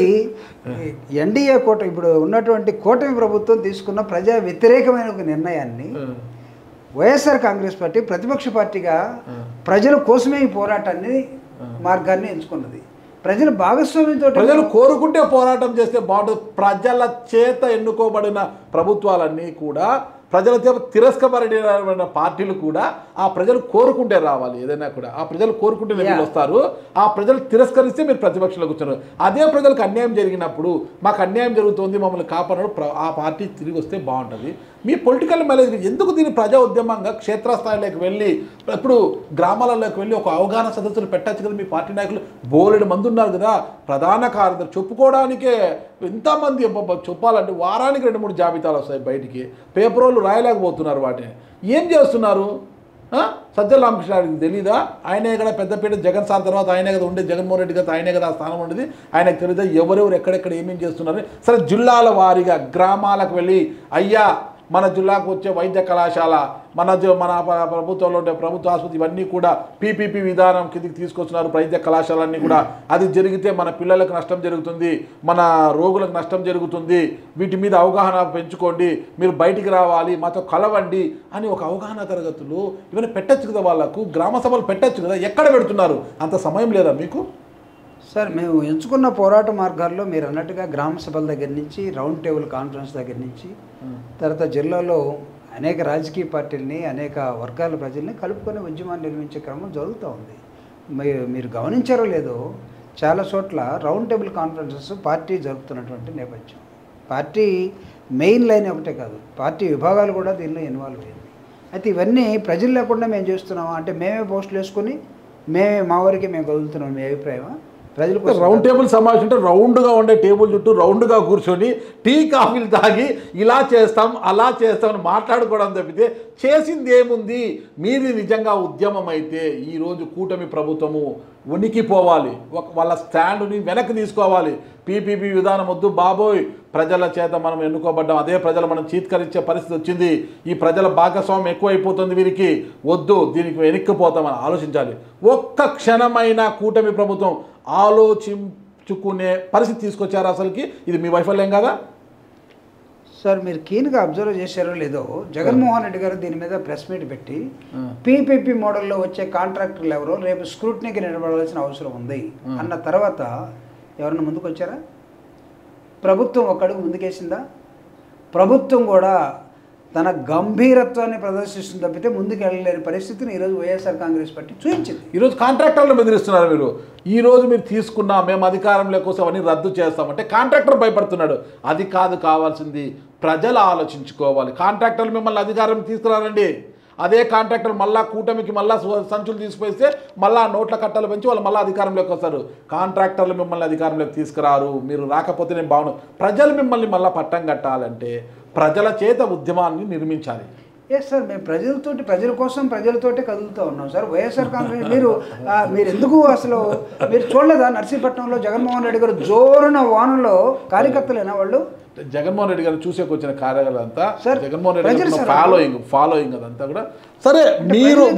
ఎన్డీఏ కూటమి ఇప్పుడు ఉన్నటువంటి కూటమి ప్రభుత్వం తీసుకున్న ప్రజా వ్యతిరేకమైన ఒక నిర్ణయాన్ని వైఎస్ఆర్ కాంగ్రెస్ పార్టీ ప్రతిపక్ష పార్టీగా ప్రజల కోసమే ఈ పోరాటాన్ని మార్గాన్ని ఎంచుకున్నది. ప్రజల భాగస్వామ్యంతో ప్రజలు కోరుకుంటే పోరాటం చేస్తే బాగుంటుంది. ప్రజల చేత ఎన్నుకోబడిన ప్రభుత్వాలన్నీ కూడా ప్రజల చేత తిరస్కరించబడిన పార్టీలు కూడా ఆ ప్రజలు కోరుకుంటే రావాలి. ఏదైనా కూడా ఆ ప్రజలు కోరుకుంటే మీరు వస్తారు, ఆ ప్రజలు తిరస్కరిస్తే మీరు ప్రతిపక్షంలో కూర్చున్నారు. అదే ప్రజలకు అన్యాయం జరిగినప్పుడు మాకు అన్యాయం జరుగుతుంది మమ్మల్ని కాపాడడం ఆ పార్టీ తిరిగి వస్తే బాగుంటుంది. మీ పొలిటికల్ మైలేజ్ ఎందుకు దీన్ని ప్రజా ఉద్యమంగా క్షేత్రస్థాయిలోకి వెళ్ళి ఇప్పుడు గ్రామాలలోకి వెళ్ళి ఒక అవగాహన సదస్సులు పెట్టచ్చు కదా? మీ పార్టీ నాయకులు బోలెడు మంది ఉన్నారు కదా, ప్రధాన కార్యదర్శి చెప్పుకోవడానికే ఎంతమంది చెప్పాలంటే వారానికి 2-3 జాబితాలు వస్తాయి బయటికి, పేపర్ వాళ్ళు రాయలేకపోతున్నారు. వాటిని ఏం చేస్తున్నారు? సజ్జల రామకృష్ణారెడ్డికి తెలీదా? ఆయనే కదా పెద్దపేట జగన్ సార్ తర్వాత ఆయనే కదా ఉండే, జగన్మోహన్ రెడ్డి కదా ఆయనే కదా ఆ స్థానం ఉండేది. ఆయనకు తెలియదా ఎవరెవరు ఎక్కడెక్కడ ఏమేం చేస్తున్నారు? సరే జిల్లాల వారీగా గ్రామాలకు వెళ్ళి అయ్యా మన జిల్లాకు వచ్చే వైద్య కళాశాల మన ప్రభుత్వంలో ఉండే ప్రభుత్వ ఆసుపత్రి ఇవన్నీ కూడా పీపీపీ విధానం కిందికి తీసుకొస్తున్నారు. వైద్య కళాశాలన్నీ కూడా అది జరిగితే మన పిల్లలకు నష్టం జరుగుతుంది, మన రోగులకు నష్టం జరుగుతుంది, వీటి మీద అవగాహన పెంచుకోండి, మీరు బయటికి రావాలి, మాతో కలవండి అని ఒక అవగాహన తరగతులు ఇవన్నీ పెట్టచ్చు కదా, వాళ్ళకు గ్రామ సభలు పెట్టచ్చు కదా. ఎక్కడ పెడుతున్నారు? అంత సమయం లేదా మీకు? సార్ మేము ఎంచుకున్న పోరాట మార్గాల్లో మీరు అన్నట్టుగా గ్రామ సభల దగ్గర నుంచి రౌండ్ టేబుల్ కాన్ఫరెన్స్ దగ్గర నుంచి తర్వాత జిల్లాలో అనేక రాజకీయ పార్టీలని అనేక వర్గాల ప్రజల్ని కలుపుకొని ఉద్యమాన్ని నిర్మించే క్రమం జరుగుతూ ఉంది. మీరు గమనించారో లేదో చాలా చోట్ల రౌండ్ టేబుల్ కాన్ఫరెన్సెస్ పార్టీ జరుపుతున్నటువంటి నేపథ్యం. పార్టీ మెయిన్ లైన్ ఒకటే కాదు, పార్టీ విభాగాలు కూడా దీనిలో ఇన్వాల్వ్ అయ్యింది. అయితే ఇవన్నీ ప్రజలు లేకుండా మేము చేస్తున్నాము అంటే మేమే పోస్టులు వేసుకొని మేమే మా వరకే మేము కదులుతున్నాం మీ అభిప్రాయమా? ప్రజలకు రౌండ్ టేబుల్ సమావేశం అంటే రౌండ్గా ఉండే టేబుల్ చుట్టూ రౌండ్గా కూర్చొని టీ కాఫీలు తాగి ఇలా చేస్తాం అలా చేస్తామని మాట్లాడుకోవడం తప్పితే చేసింది ఏముంది? మీది నిజంగా ఉద్యమం అయితే ఈరోజు కూటమి ప్రభుత్వము ఉనికిపోవాలి, వాళ్ళ స్టాండ్ని వెనక్కి తీసుకోవాలి. పీపీపీ విధానం వద్దు బాబోయ్, ప్రజల చేత మనం ఎన్నుకోబడ్డాం, అదే ప్రజలు మనం చీత్కరించే పరిస్థితి వచ్చింది, ఈ ప్రజల భాగస్వామ్యం ఎక్కువైపోతుంది, వీరికి వద్దు, దీనికి వెనక్కిపోతామని ఆలోచించాలి. ఒక్క క్షణమైనా కూటమి ప్రభుత్వం ఆలోచించుకునే పరిస్థితి తీసుకొచ్చారు అసలుకి? ఇది మీ వైఫల్యం కదా సార్? మీరు కీన్గా అబ్జర్వ్ చేశారో లేదో జగన్మోహన్ రెడ్డి గారు దీని మీద ప్రెస్ మీట్ పెట్టి పీపీపీ మోడల్లో వచ్చే కాంట్రాక్టర్లు ఎవరో రేపు స్క్రూటినీకి నిలబడాల్సిన అవసరం ఉంది అన్న తర్వాత ఎవరన్నా ముందుకు వచ్చారా? ప్రభుత్వం ఒక అడుగు ముందుకేసిందా? ప్రభుత్వం కూడా తన గంభీరత్వాన్ని ప్రదర్శిస్తుంది తప్పితే ముందుకు వెళ్ళలేని పరిస్థితిని ఈరోజు వైఎస్ఆర్ కాంగ్రెస్ పార్టీ చూపించింది. ఈరోజు కాంట్రాక్టర్లను బెదిరిస్తున్నారు మీరు. ఈరోజు మీరు తీసుకున్నా మేము అధికారంలో కోసం అవన్నీ రద్దు చేస్తామంటే కాంట్రాక్టర్ భయపడుతున్నాడు. అది కాదు కావాల్సింది, ప్రజలు ఆలోచించుకోవాలి. కాంట్రాక్టర్లు మిమ్మల్ని అధికారం తీసుకురారండి, అదే కాంట్రాక్టర్ మళ్ళా కూటమికి మళ్ళా సంచులు తీసుకుపోయిస్తే మళ్ళా నోట్ల కట్టలు పెంచి వాళ్ళు మళ్ళీ అధికారంలోకి వస్తారు. కాంట్రాక్టర్లు మిమ్మల్ని అధికారంలోకి తీసుకురారు. మీరు రాకపోతే నేను బాగుండు. ప్రజలు మిమ్మల్ని మళ్ళీ పట్టం కట్టాలంటే ప్రజల చేత ఉద్యమాన్ని నిర్మించాలి. ఎస్ సార్, మేము ప్రజల కోసం ప్రజలతోటే కదులుతూ ఉన్నాం సార్. వైఎస్ఆర్ కాంగ్రెస్ మీరు ఎందుకు అసలు మీరు చూడలేదా? నర్సీపట్నంలో జగన్మోహన్ రెడ్డి గారు జోరున వానలో కార్యకర్తలేనా వాళ్ళు? జగన్మోహన్ రెడ్డి గారు చూసేకి వచ్చిన కార్యాలయాలు అంతా జగన్మోహన్ రెడ్డి గారు ఫాలోయింగ్ అదంతా కూడా సరే.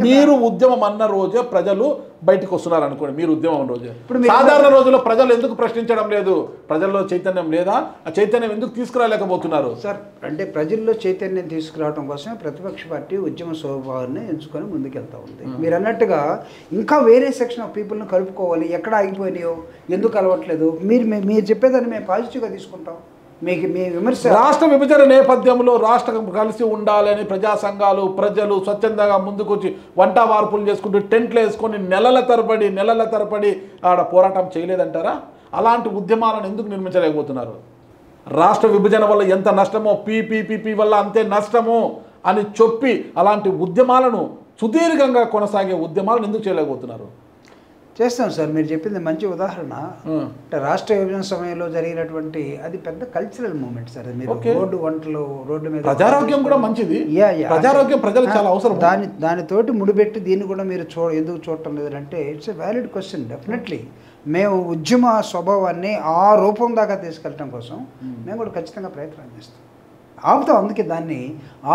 మీరు ఉద్యమం అన్న రోజే ప్రజలు బయటకు వస్తున్నారు అనుకోండి, మీరు ఉద్యమం రోజే. సాధారణ రోజుల్లో ప్రజలు ఎందుకు ప్రశ్నించడం లేదు? ప్రజల్లో చైతన్యం లేదా? ఆ చైతన్యం ఎందుకు తీసుకురాలేకపోతున్నారు సార్? అంటే ప్రజల్లో చైతన్యం తీసుకురావడం కోసమే ప్రతిపక్ష పార్టీ ఉద్యమ స్వభావాన్ని ఎంచుకొని ముందుకెళ్తా ఉంది. మీరు అన్నట్టుగా ఇంకా వేరే సెక్షన్ ఆఫ్ పీపుల్ని కలుపుకోవాలి. ఎక్కడ ఆగిపోయినాయో, ఎందుకు కలవట్లేదు, మీరు చెప్పేదాన్ని మేము పాజిటివ్గా తీసుకుంటాం. మీకు మీ విమర్శ రాష్ట్ర విభజన నేపథ్యంలో రాష్ట్రం కలిసి ఉండాలని ప్రజా సంఘాలు ప్రజలు స్వచ్ఛందంగా ముందుకొచ్చి వంట వార్పులు చేసుకుంటూ టెంట్లు వేసుకొని నెలల తరబడి ఆడ పోరాటం చేయలేదంటారా? అలాంటి ఉద్యమాలను ఎందుకు నిర్మించలేకపోతున్నారు? రాష్ట్ర విభజన వల్ల ఎంత నష్టమో పీపీపీ వల్ల అంతే నష్టమో అని చెప్పి అలాంటి ఉద్యమాలను సుదీర్ఘంగా కొనసాగే ఉద్యమాలను ఎందుకు చేయలేకపోతున్నారు? చేస్తాం సార్. మీరు చెప్పింది మంచి ఉదాహరణ. అంటే రాష్ట్ర విభజన సమయంలో జరిగినటువంటి అది పెద్ద కల్చరల్ మూమెంట్ సార్. మీరు రోడ్డు మీద ప్రజారోగ్యం కూడా మంచిది. ప్రజారోగ్యం ప్రజలకు చాలా అవసరం. దానితోటి ముడిపెట్టి దీన్ని కూడా మీరు ఎందుకు చూడటం లేదంటే it's a valid question. Definitely మేము ఉద్యమ స్వభావాన్ని ఆ రూపం దాకా తీసుకెళ్ళటం కోసం మేము కూడా ఖచ్చితంగా ప్రయత్నం చేస్తాం. ఆపుతాం, అందుకే దాన్ని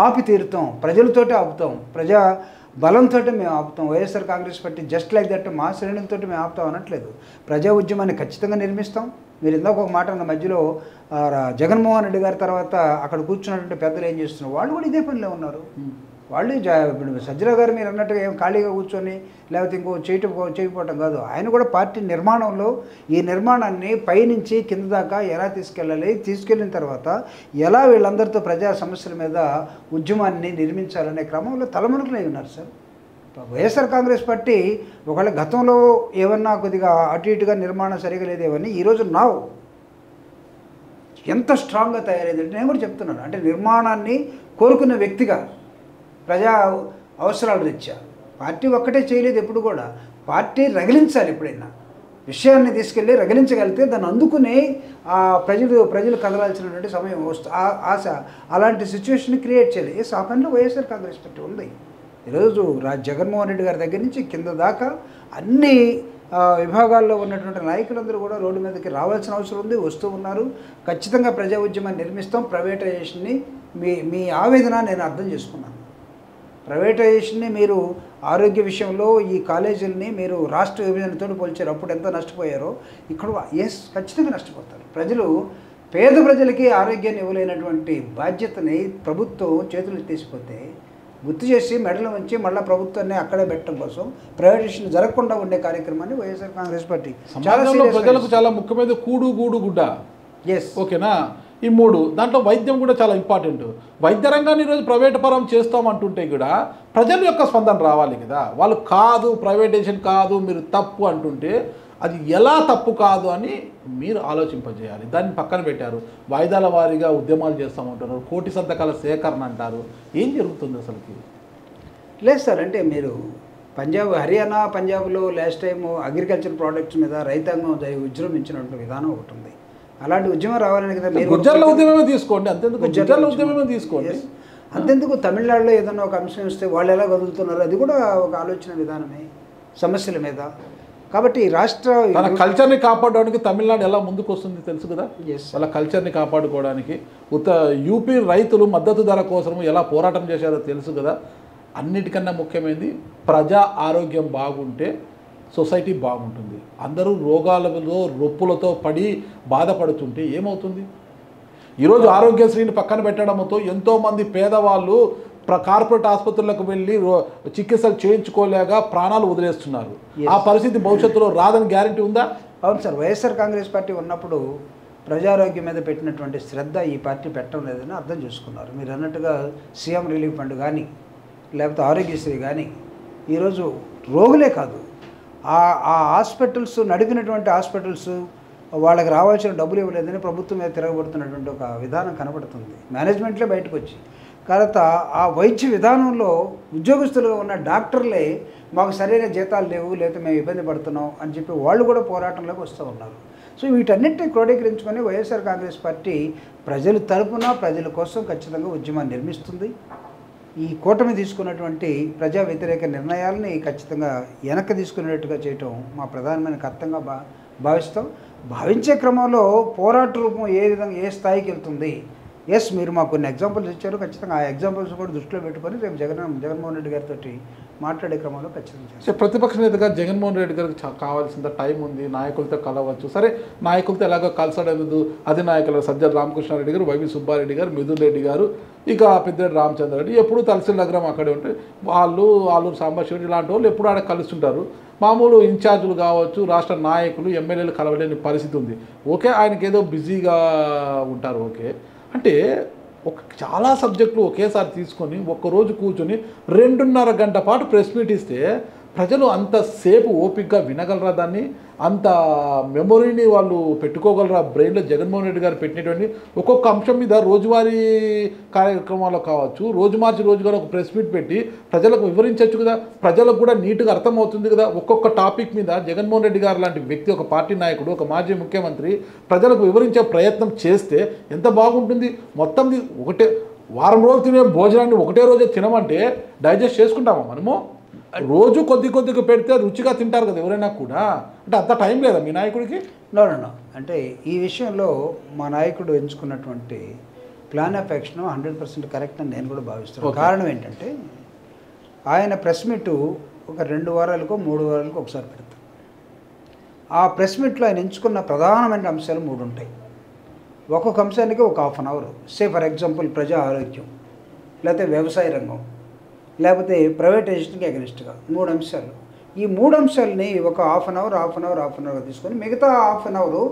ఆపి తీరుతాం, ప్రజలతోటే ఆపుతాం, ప్రజా బలంతో మేము ఆపుతాం. YSR Congress Party just like that మా శ్రేణులతో మేము ఆపుతాం అనట్లేదు. ప్రజా ఉద్యమాన్ని ఖచ్చితంగా నిర్మిస్తాం. మీరు ఇందాక ఒక మాట అన్న మధ్యలో జగన్మోహన్ రెడ్డి గారి తర్వాత అక్కడ కూర్చున్నటువంటి పెద్దలు ఏం చేస్తున్నారు? వాళ్ళు కూడా ఇదే పనిలో ఉన్నారు. వాళ్ళు సజ్జరావు గారు మీరు అన్నట్టుగా ఏం ఖాళీగా కూర్చొని లేకపోతే ఇంకో చేయకపోవటం కాదు. ఆయన కూడా పార్టీ నిర్మాణంలో ఈ నిర్మాణాన్ని పైనుంచి కింద దాకా ఎలా తీసుకెళ్ళాలి, తీసుకెళ్ళిన తర్వాత ఎలా వీళ్ళందరితో ప్రజా సమస్యల మీద ఉద్యమాన్ని నిర్మించాలనే క్రమంలో తలమునకలై ఉన్నారు సార్. వైఎస్ఆర్ కాంగ్రెస్ పార్టీ ఒకవేళ గతంలో ఏమన్నా కొద్దిగా అటు ఇటుగా నిర్మాణం సరిగా లేదేమని ఈరోజు ఎంత స్ట్రాంగ్గా తయారైందంటే నేను కూడా చెప్తున్నాను. అంటే నిర్మాణాన్ని కోరుకున్న వ్యక్తిగా ప్రజా అవసరాలు రీత్యా పార్టీ ఒక్కటే చేయలేదు. ఎప్పుడు కూడా పార్టీ రగిలించాలి. ఎప్పుడైనా విషయాన్ని తీసుకెళ్ళి రగిలించగలిగితే దాన్ని అందుకునే ప్రజలు కదలాల్సినటువంటి సమయం ఆశ అలాంటి సిచ్యువేషన్ క్రియేట్ చేయాలి. ఆ పనిలో వైఎస్ఆర్ కాంగ్రెస్ పార్టీ ఉంది. ఈరోజు జగన్మోహన్ రెడ్డి గారి దగ్గర నుంచి కింద దాకా అన్ని విభాగాల్లో ఉన్నటువంటి నాయకులందరూ కూడా రోడ్డు మీదకి రావాల్సిన అవసరం ఉంది, వస్తూ ఉన్నారు. ఖచ్చితంగా ప్రజా ఉద్యమాన్ని నిర్మిస్తాం. ప్రైవేటైజేషన్ని మీ ఆవేదన నేను అర్థం చేసుకున్నాను. ప్రైవేటైజేషన్ని మీరు ఆరోగ్య విషయంలో ఈ కాలేజీలని మీరు రాష్ట్ర విభజనతో పోల్చారు. అప్పుడు ఎంత నష్టపోయారో ఇక్కడ ఖచ్చితంగా నష్టపోతారు. పేద ప్రజలకి ఆరోగ్యాన్ని ఇవ్వలేనటువంటి బాధ్యతని ప్రభుత్వం చేతులు తీసిపోతే గుర్తు చేసి మెడలు ఉంచి మళ్ళీ ప్రభుత్వాన్ని అక్కడే పెట్టడం కోసం ప్రైవేటైజేషన్ జరగకుండా ఉండే కార్యక్రమాన్ని వైఎస్ఆర్ కాంగ్రెస్ పార్టీ ప్రజలకు చాలా ముఖ్యమైన గూడు గుడ్డ. ఓకేనా? ఈ మూడు దాంట్లో వైద్యం కూడా చాలా ఇంపార్టెంట్. వైద్య రంగాన్ని ఈరోజు ప్రైవేట్ పరం చేస్తామంటుంటే కూడా ప్రజల యొక్క స్పందన రావాలి కదా. వాళ్ళు కాదు, ప్రైవేటైజేషన్ కాదు, మీరు తప్పు అంటుంటే అది ఎలా తప్పు కాదు అని మీరు ఆలోచింపజేయాలి. దాన్ని పక్కన పెట్టారు. వాయిదాల వారీగా ఉద్యమాలు చేస్తామంటున్నారు, కోటి సంతకాల సేకరణ అంటారు. ఏం జరుగుతుంది అసలుకి? లేదు సార్, అంటే మీరు హర్యానా పంజాబ్లో లాస్ట్ టైము అగ్రికల్చర్ ప్రోడక్ట్స్ మీద రైతాంగం విజృంభించినటువంటి విధానం ఒకటి ఉంది. అలాంటి ఉద్యమం రావాలని కదా మీరు గుజ్జర్ల ఉద్యమమే తీసుకోండి. అంతెందుకు తమిళనాడులో ఏదన్నా ఒక అంశం ఇస్తే వాళ్ళు ఎలా కదులుతున్నారు, అది కూడా ఒక ఆలోచన విధానమే సమస్యల మీద. కాబట్టి రాష్ట్ర కల్చర్ని కాపాడడానికి తమిళనాడు ఎలా ముందుకు వస్తుంది తెలుసు కదా. వాళ్ళ కల్చర్ని కాపాడుకోవడానికి యూపీ రైతులు మద్దతు ధర కోసం ఎలా పోరాటం చేశారో తెలుసు కదా. అన్నిటికన్నా ముఖ్యమైనది ప్రజా ఆరోగ్యం బాగుంటే సొసైటీ బాగుంటుంది. అందరూ రోగాలలో రొప్పులతో పడి బాధపడుతుంటే ఏమవుతుంది? ఈరోజు ఆరోగ్యశ్రీని పక్కన పెట్టడంతో ఎంతోమంది పేదవాళ్ళు కార్పొరేట్ ఆసుపత్రులకు వెళ్ళి చికిత్సలు చేయించుకోలేక ప్రాణాలు వదిలేస్తున్నారు. ఆ పరిస్థితి భవిష్యత్తులో రాదని గ్యారంటీ ఉందా? అవును సార్, వైఎస్ఆర్ కాంగ్రెస్ పార్టీ ఉన్నప్పుడు ప్రజారోగ్యం మీద పెట్టినటువంటి శ్రద్ధ ఈ పార్టీ పెట్టడం లేదని అర్థం చేసుకున్నారు. మీరు అన్నట్టుగా సీఎం రిలీఫ్ ఫండ్ కానీ లేకపోతే ఆరోగ్యశ్రీ కానీ ఈరోజు రోగులే కాదు, ఆ హాస్పిటల్స్ నడిపినటువంటి హాస్పిటల్స్ వాళ్ళకి రావాల్సిన డబ్బులు ఇవ్వలేదని ప్రభుత్వం మీద తిరగబడుతున్నటువంటి ఒక విధానం కనబడుతుంది. మేనేజ్మెంట్లే బయటకు వచ్చి తర్వాత ఆ వైద్య విధానంలో ఉద్యోగస్తులుగా ఉన్న డాక్టర్లే మాకు సరైన జీతాలు లేవు, లేకపోతే మేము ఇబ్బంది పడుతున్నాం అని చెప్పి వాళ్ళు కూడా పోరాటంలోకి వస్తూ ఉన్నారు. సో వీటన్నిటిని క్రోడీకరించుకొని వైఎస్ఆర్ కాంగ్రెస్ పార్టీ ప్రజల తరపున ప్రజల కోసం ఖచ్చితంగా ఉద్యమాన్ని నిర్మిస్తుంది. ఈ కూటమి తీసుకున్నటువంటి ప్రజా వ్యతిరేక నిర్ణయాలని ఖచ్చితంగా వెనక్కి తీసుకునేట్టుగా చేయటం మా ప్రధానమైన కర్తవ్యంగా భావిస్తాం. భావించే క్రమంలో పోరాట రూపం ఏ స్థాయికి వెళ్తుంది? మీరు మాకు కొన్ని ఎగ్జాంపుల్స్ ఇచ్చారు. ఖచ్చితంగా ఆ ఎగ్జాంపుల్స్ కూడా దృష్టిలో పెట్టుకొని రేపు జగన్మోహన్ రెడ్డి గారితో మాట్లాడే క్రమంలో ఖచ్చితంగా చేస్తాం. ప్రతిపక్ష నేతగా జగన్మోహన్ రెడ్డి గారికి కావాల్సిన టైం ఉంది, నాయకులతో కలవచ్చు. సరే, నాయకులతో ఎలాగో కలిసాడలేదు, అధినాయకులు సజ్జల రామకృష్ణారెడ్డి గారు, వైవి సుబ్బారెడ్డి గారు, మిథున్ రెడ్డి గారు, ఇక పెద్దిరెడ్డి రామచంద్రారెడ్డి, ఎప్పుడు తలసిల నగరం అక్కడే ఉంటే వాళ్ళు ఆలూరు సాంబశివరెడ్డి ఇలాంటి వాళ్ళు ఎప్పుడు ఆడ కలుస్తుంటారు. మామూలు ఇన్ఛార్జీలు కావచ్చు, రాష్ట్ర నాయకులు, ఎమ్మెల్యేలు కలవలేని పరిస్థితి ఉంది. ఓకే, ఆయనకి ఏదో బిజీగా ఉంటారు. ఓకే, అంటే చాలా సబ్జెక్టులు ఒకేసారి తీసుకొని ఒక్కరోజు కూర్చొని 2.5 గంట పాటు ప్రెస్ మీట్ ఇస్తే ప్రజలు అంతసేపు ఓపికగా వినగలరా? దాన్ని అంత మెమొరీని వాళ్ళు పెట్టుకోగలరా బ్రెయిన్లో? జగన్మోహన్ రెడ్డి గారు పెట్టినటువంటి ఒక్కొక్క అంశం మీద రోజువారీ కార్యక్రమాలు కావచ్చు, రోజు మార్చి రోజుగా ఒక ప్రెస్ మీట్ పెట్టి ప్రజలకు వివరించవచ్చు కదా, ప్రజలకు కూడా నీట్గా అర్థమవుతుంది కదా. ఒక్కొక్క టాపిక్ మీద జగన్మోహన్ రెడ్డి గారు లాంటి వ్యక్తి, ఒక పార్టీ నాయకుడు, ఒక మాజీ ముఖ్యమంత్రి ప్రజలకు వివరించే ప్రయత్నం చేస్తే ఎంత బాగుంటుంది. మొత్తం ఒకటే వారం రోజులు తినే భోజనాన్ని ఒకటే రోజే తినమంటే డైజెస్ట్ చేసుకుంటామా మనము? రోజు కొద్దిగా పెడితే రుచిగా తింటారు కదా ఎవరైనా కూడా. అంటే అంత టైం లేదా మీ నాయకుడికి? నో. అంటే ఈ విషయంలో మా నాయకుడు ఎంచుకున్నటువంటి ప్లాన్ ఆఫ్ యాక్షన్ 100% కరెక్ట్ అని నేను కూడా భావిస్తున్నాను. కారణం ఏంటంటే ఆయన ప్రెస్ మీట్ ఒక 2 వారాలకో 3 వారాలకో ఒకసారి పెడతారు. ఆ ప్రెస్ మీట్లో ఆయన ఎంచుకున్న ప్రధానమైన అంశాలు 3 ఉంటాయి. ఒక్కొక్క అంశానికి ఒక half an hour. Say for example ప్రజా ఆరోగ్యం, లేకపోతే వ్యవసాయ రంగం, లేకపోతే ప్రైవేటైజేషన్కి అగెనిస్ట్గా 3 అంశాలు. ఈ 3 అంశాలని ఒక హాఫ్ అన్ అవర్ తీసుకొని మిగతా హాఫ్ అన్ అవర్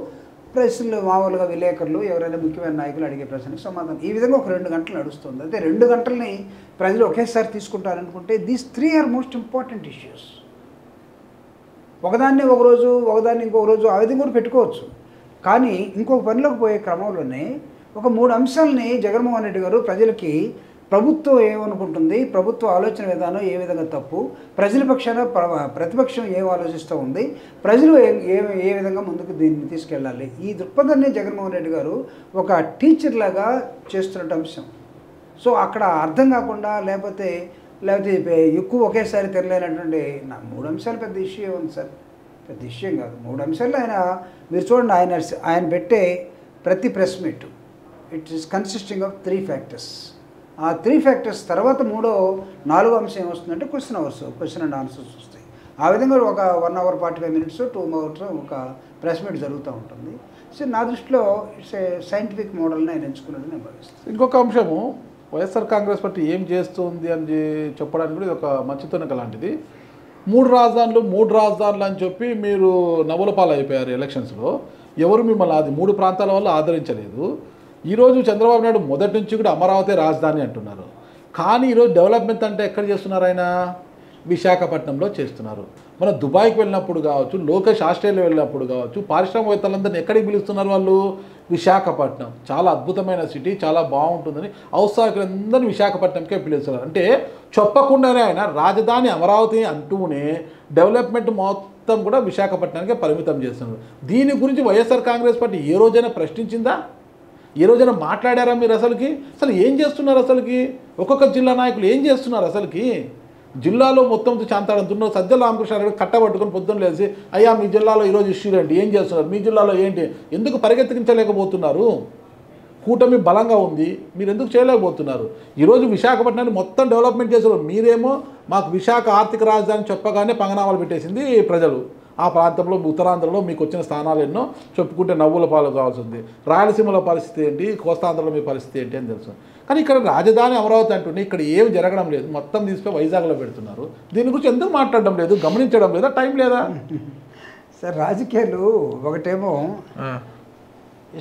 ప్రశ్నలు, మామూలుగా విలేకరులు, ఎవరైనా ముఖ్యమైన నాయకులు అడిగే ప్రశ్నలకు సమాధానం. ఈ విధంగా ఒక 2 గంటలు నడుస్తుంది. అయితే 2 గంటలని ప్రజలు ఒకేసారి తీసుకుంటారనుకుంటే these 3 are most important issues. ఒకదాన్ని ఒకరోజు, ఒకదాన్ని ఇంకొక రోజు ఆ విధంగా కూడా పెట్టుకోవచ్చు. కానీ ఇంకొక పనిలోకి పోయే క్రమంలోనే ఒక 3 అంశాలని జగన్మోహన్ రెడ్డి గారు ప్రజలకి ప్రభుత్వం ఏమనుకుంటుంది, ప్రభుత్వ ఆలోచన విధానం ఏ విధంగా తప్పు, ప్రజల పక్షాన ప్రతిపక్షం ఏం ఆలోచిస్తూ ఉంది, ప్రజలు ఏ విధంగా ముందుకు దీన్ని తీసుకెళ్ళాలి, ఈ దృక్పథాన్ని జగన్మోహన్ రెడ్డి గారు ఒక టీచర్ లాగా చేస్తున్న అంశం. సో అక్కడ అర్థం కాకుండా లేకపోతే ఎక్కువ ఒకేసారి తెరలేనటువంటి 3 అంశాలు పెద్ద ఇష్యూ ఉంది సార్. పెద్ద విషయం కాదు. 3 అంశాలు మీరు చూడండి, ఆయన పెట్టే ప్రతి press meet it is consisting of 3 factors. ఆ 3 ఫ్యాక్టర్స్ తర్వాత 4వ అంశం ఏమొస్తుందంటే క్వశ్చన్ అండ్ ఆన్సర్స్ వస్తాయి. ఆ విధంగా ఒక 1 hour 45 minutes 2 hours ఒక ప్రెస్ మీట్ జరుగుతూ ఉంటుంది. సో నా దృష్టిలో ఇట్స్ ఏ సైంటిఫిక్ మోడల్ని ఆయన ఎంచుకున్నది నేను భావిస్తాను. ఇంకొక అంశము, వైఎస్ఆర్ కాంగ్రెస్ పార్టీ ఏం చేస్తుంది అని చెప్పడానికి కూడా ఇది ఒక మంచి తొనక లాంటిది. 3 రాజధానులు అని చెప్పి మీరు నవ్వుల పాలు అయిపోయారు ఎలక్షన్స్లో. ఎవరు మిమ్మల్ని 3 ప్రాంతాల వల్ల ఆదరించలేదు. ఈరోజు చంద్రబాబు నాయుడు మొదటి నుంచి కూడా అమరావతి రాజధాని అంటున్నారు. కానీ ఈరోజు డెవలప్మెంట్ అంటే ఎక్కడ చేస్తున్నారు? ఆయన విశాఖపట్నంలో చేస్తున్నారు. మన దుబాయ్కి వెళ్ళినప్పుడు కావచ్చు, లోకేష్ ఆస్ట్రేలియా వెళ్ళినప్పుడు కావచ్చు, పారిశ్రామికవేత్తలందరినీ ఎక్కడికి పిలుస్తున్నారు వాళ్ళు? విశాఖపట్నం. చాలా అద్భుతమైన సిటీ, చాలా బాగుంటుందని ఔత్సాహికులందరినీ విశాఖపట్నంకే పిలుస్తున్నారు. అంటే చెప్పకుండానే ఆయన రాజధాని అమరావతి అంటూనే డెవలప్మెంట్ మొత్తం కూడా విశాఖపట్నానికే పరిమితం చేస్తున్నారు. దీని గురించి వైఎస్ఆర్ కాంగ్రెస్ పార్టీ ఏ రోజైనా ప్రశ్నించిందా? ఏ రోజైనా మాట్లాడారా మీరు? అసలు ఏం చేస్తున్నారు? ఒక్కొక్క జిల్లా నాయకులు ఏం చేస్తున్నారు? జిల్లాలో మొత్తం చాంతాడంతున్న సజ్జల రామకృష్ణారెడ్డి కట్టబట్టుకొని పొద్దున్న లేచి, అయ్యా మీ జిల్లాలో ఈరోజు ఇష్యూలు ఏంటి, ఏం చేస్తున్నారు, మీ జిల్లాలో ఏంటి, ఎందుకు పరిగెత్తించలేకపోతున్నారు? కూటమి బలంగా ఉంది, మీరు ఎందుకు చేయలేకపోతున్నారు? ఈరోజు విశాఖపట్నాన్ని మొత్తం డెవలప్మెంట్ చేశారు. మీరేమో మాకు విశాఖ ఆర్థిక రాజధాని చెప్పగానే పంగనామాలు పెట్టేసింది ప్రజలు. ఆ ప్రాంతంలో ఉత్తరాంధ్రలో మీకు వచ్చిన స్థానాలు ఎన్నో చెప్పుకుంటే నవ్వుల పాలు కావాల్సింది. రాయలసీమలో పరిస్థితి ఏంటి, కోస్తాంధ్రలో మీ పరిస్థితి ఏంటి అని తెలుసు. కానీ ఇక్కడ రాజధాని అమరావతి అంటుంటే ఇక్కడ ఏమి జరగడం లేదు, మొత్తం తీసుకుని వైజాగ్లో పెడుతున్నారు. దీని గురించి ఎందుకు మాట్లాడడం లేదు, గమనించడం లేదా, టైం లేదా? సార్ రాజకీయాలు ఒకటేమో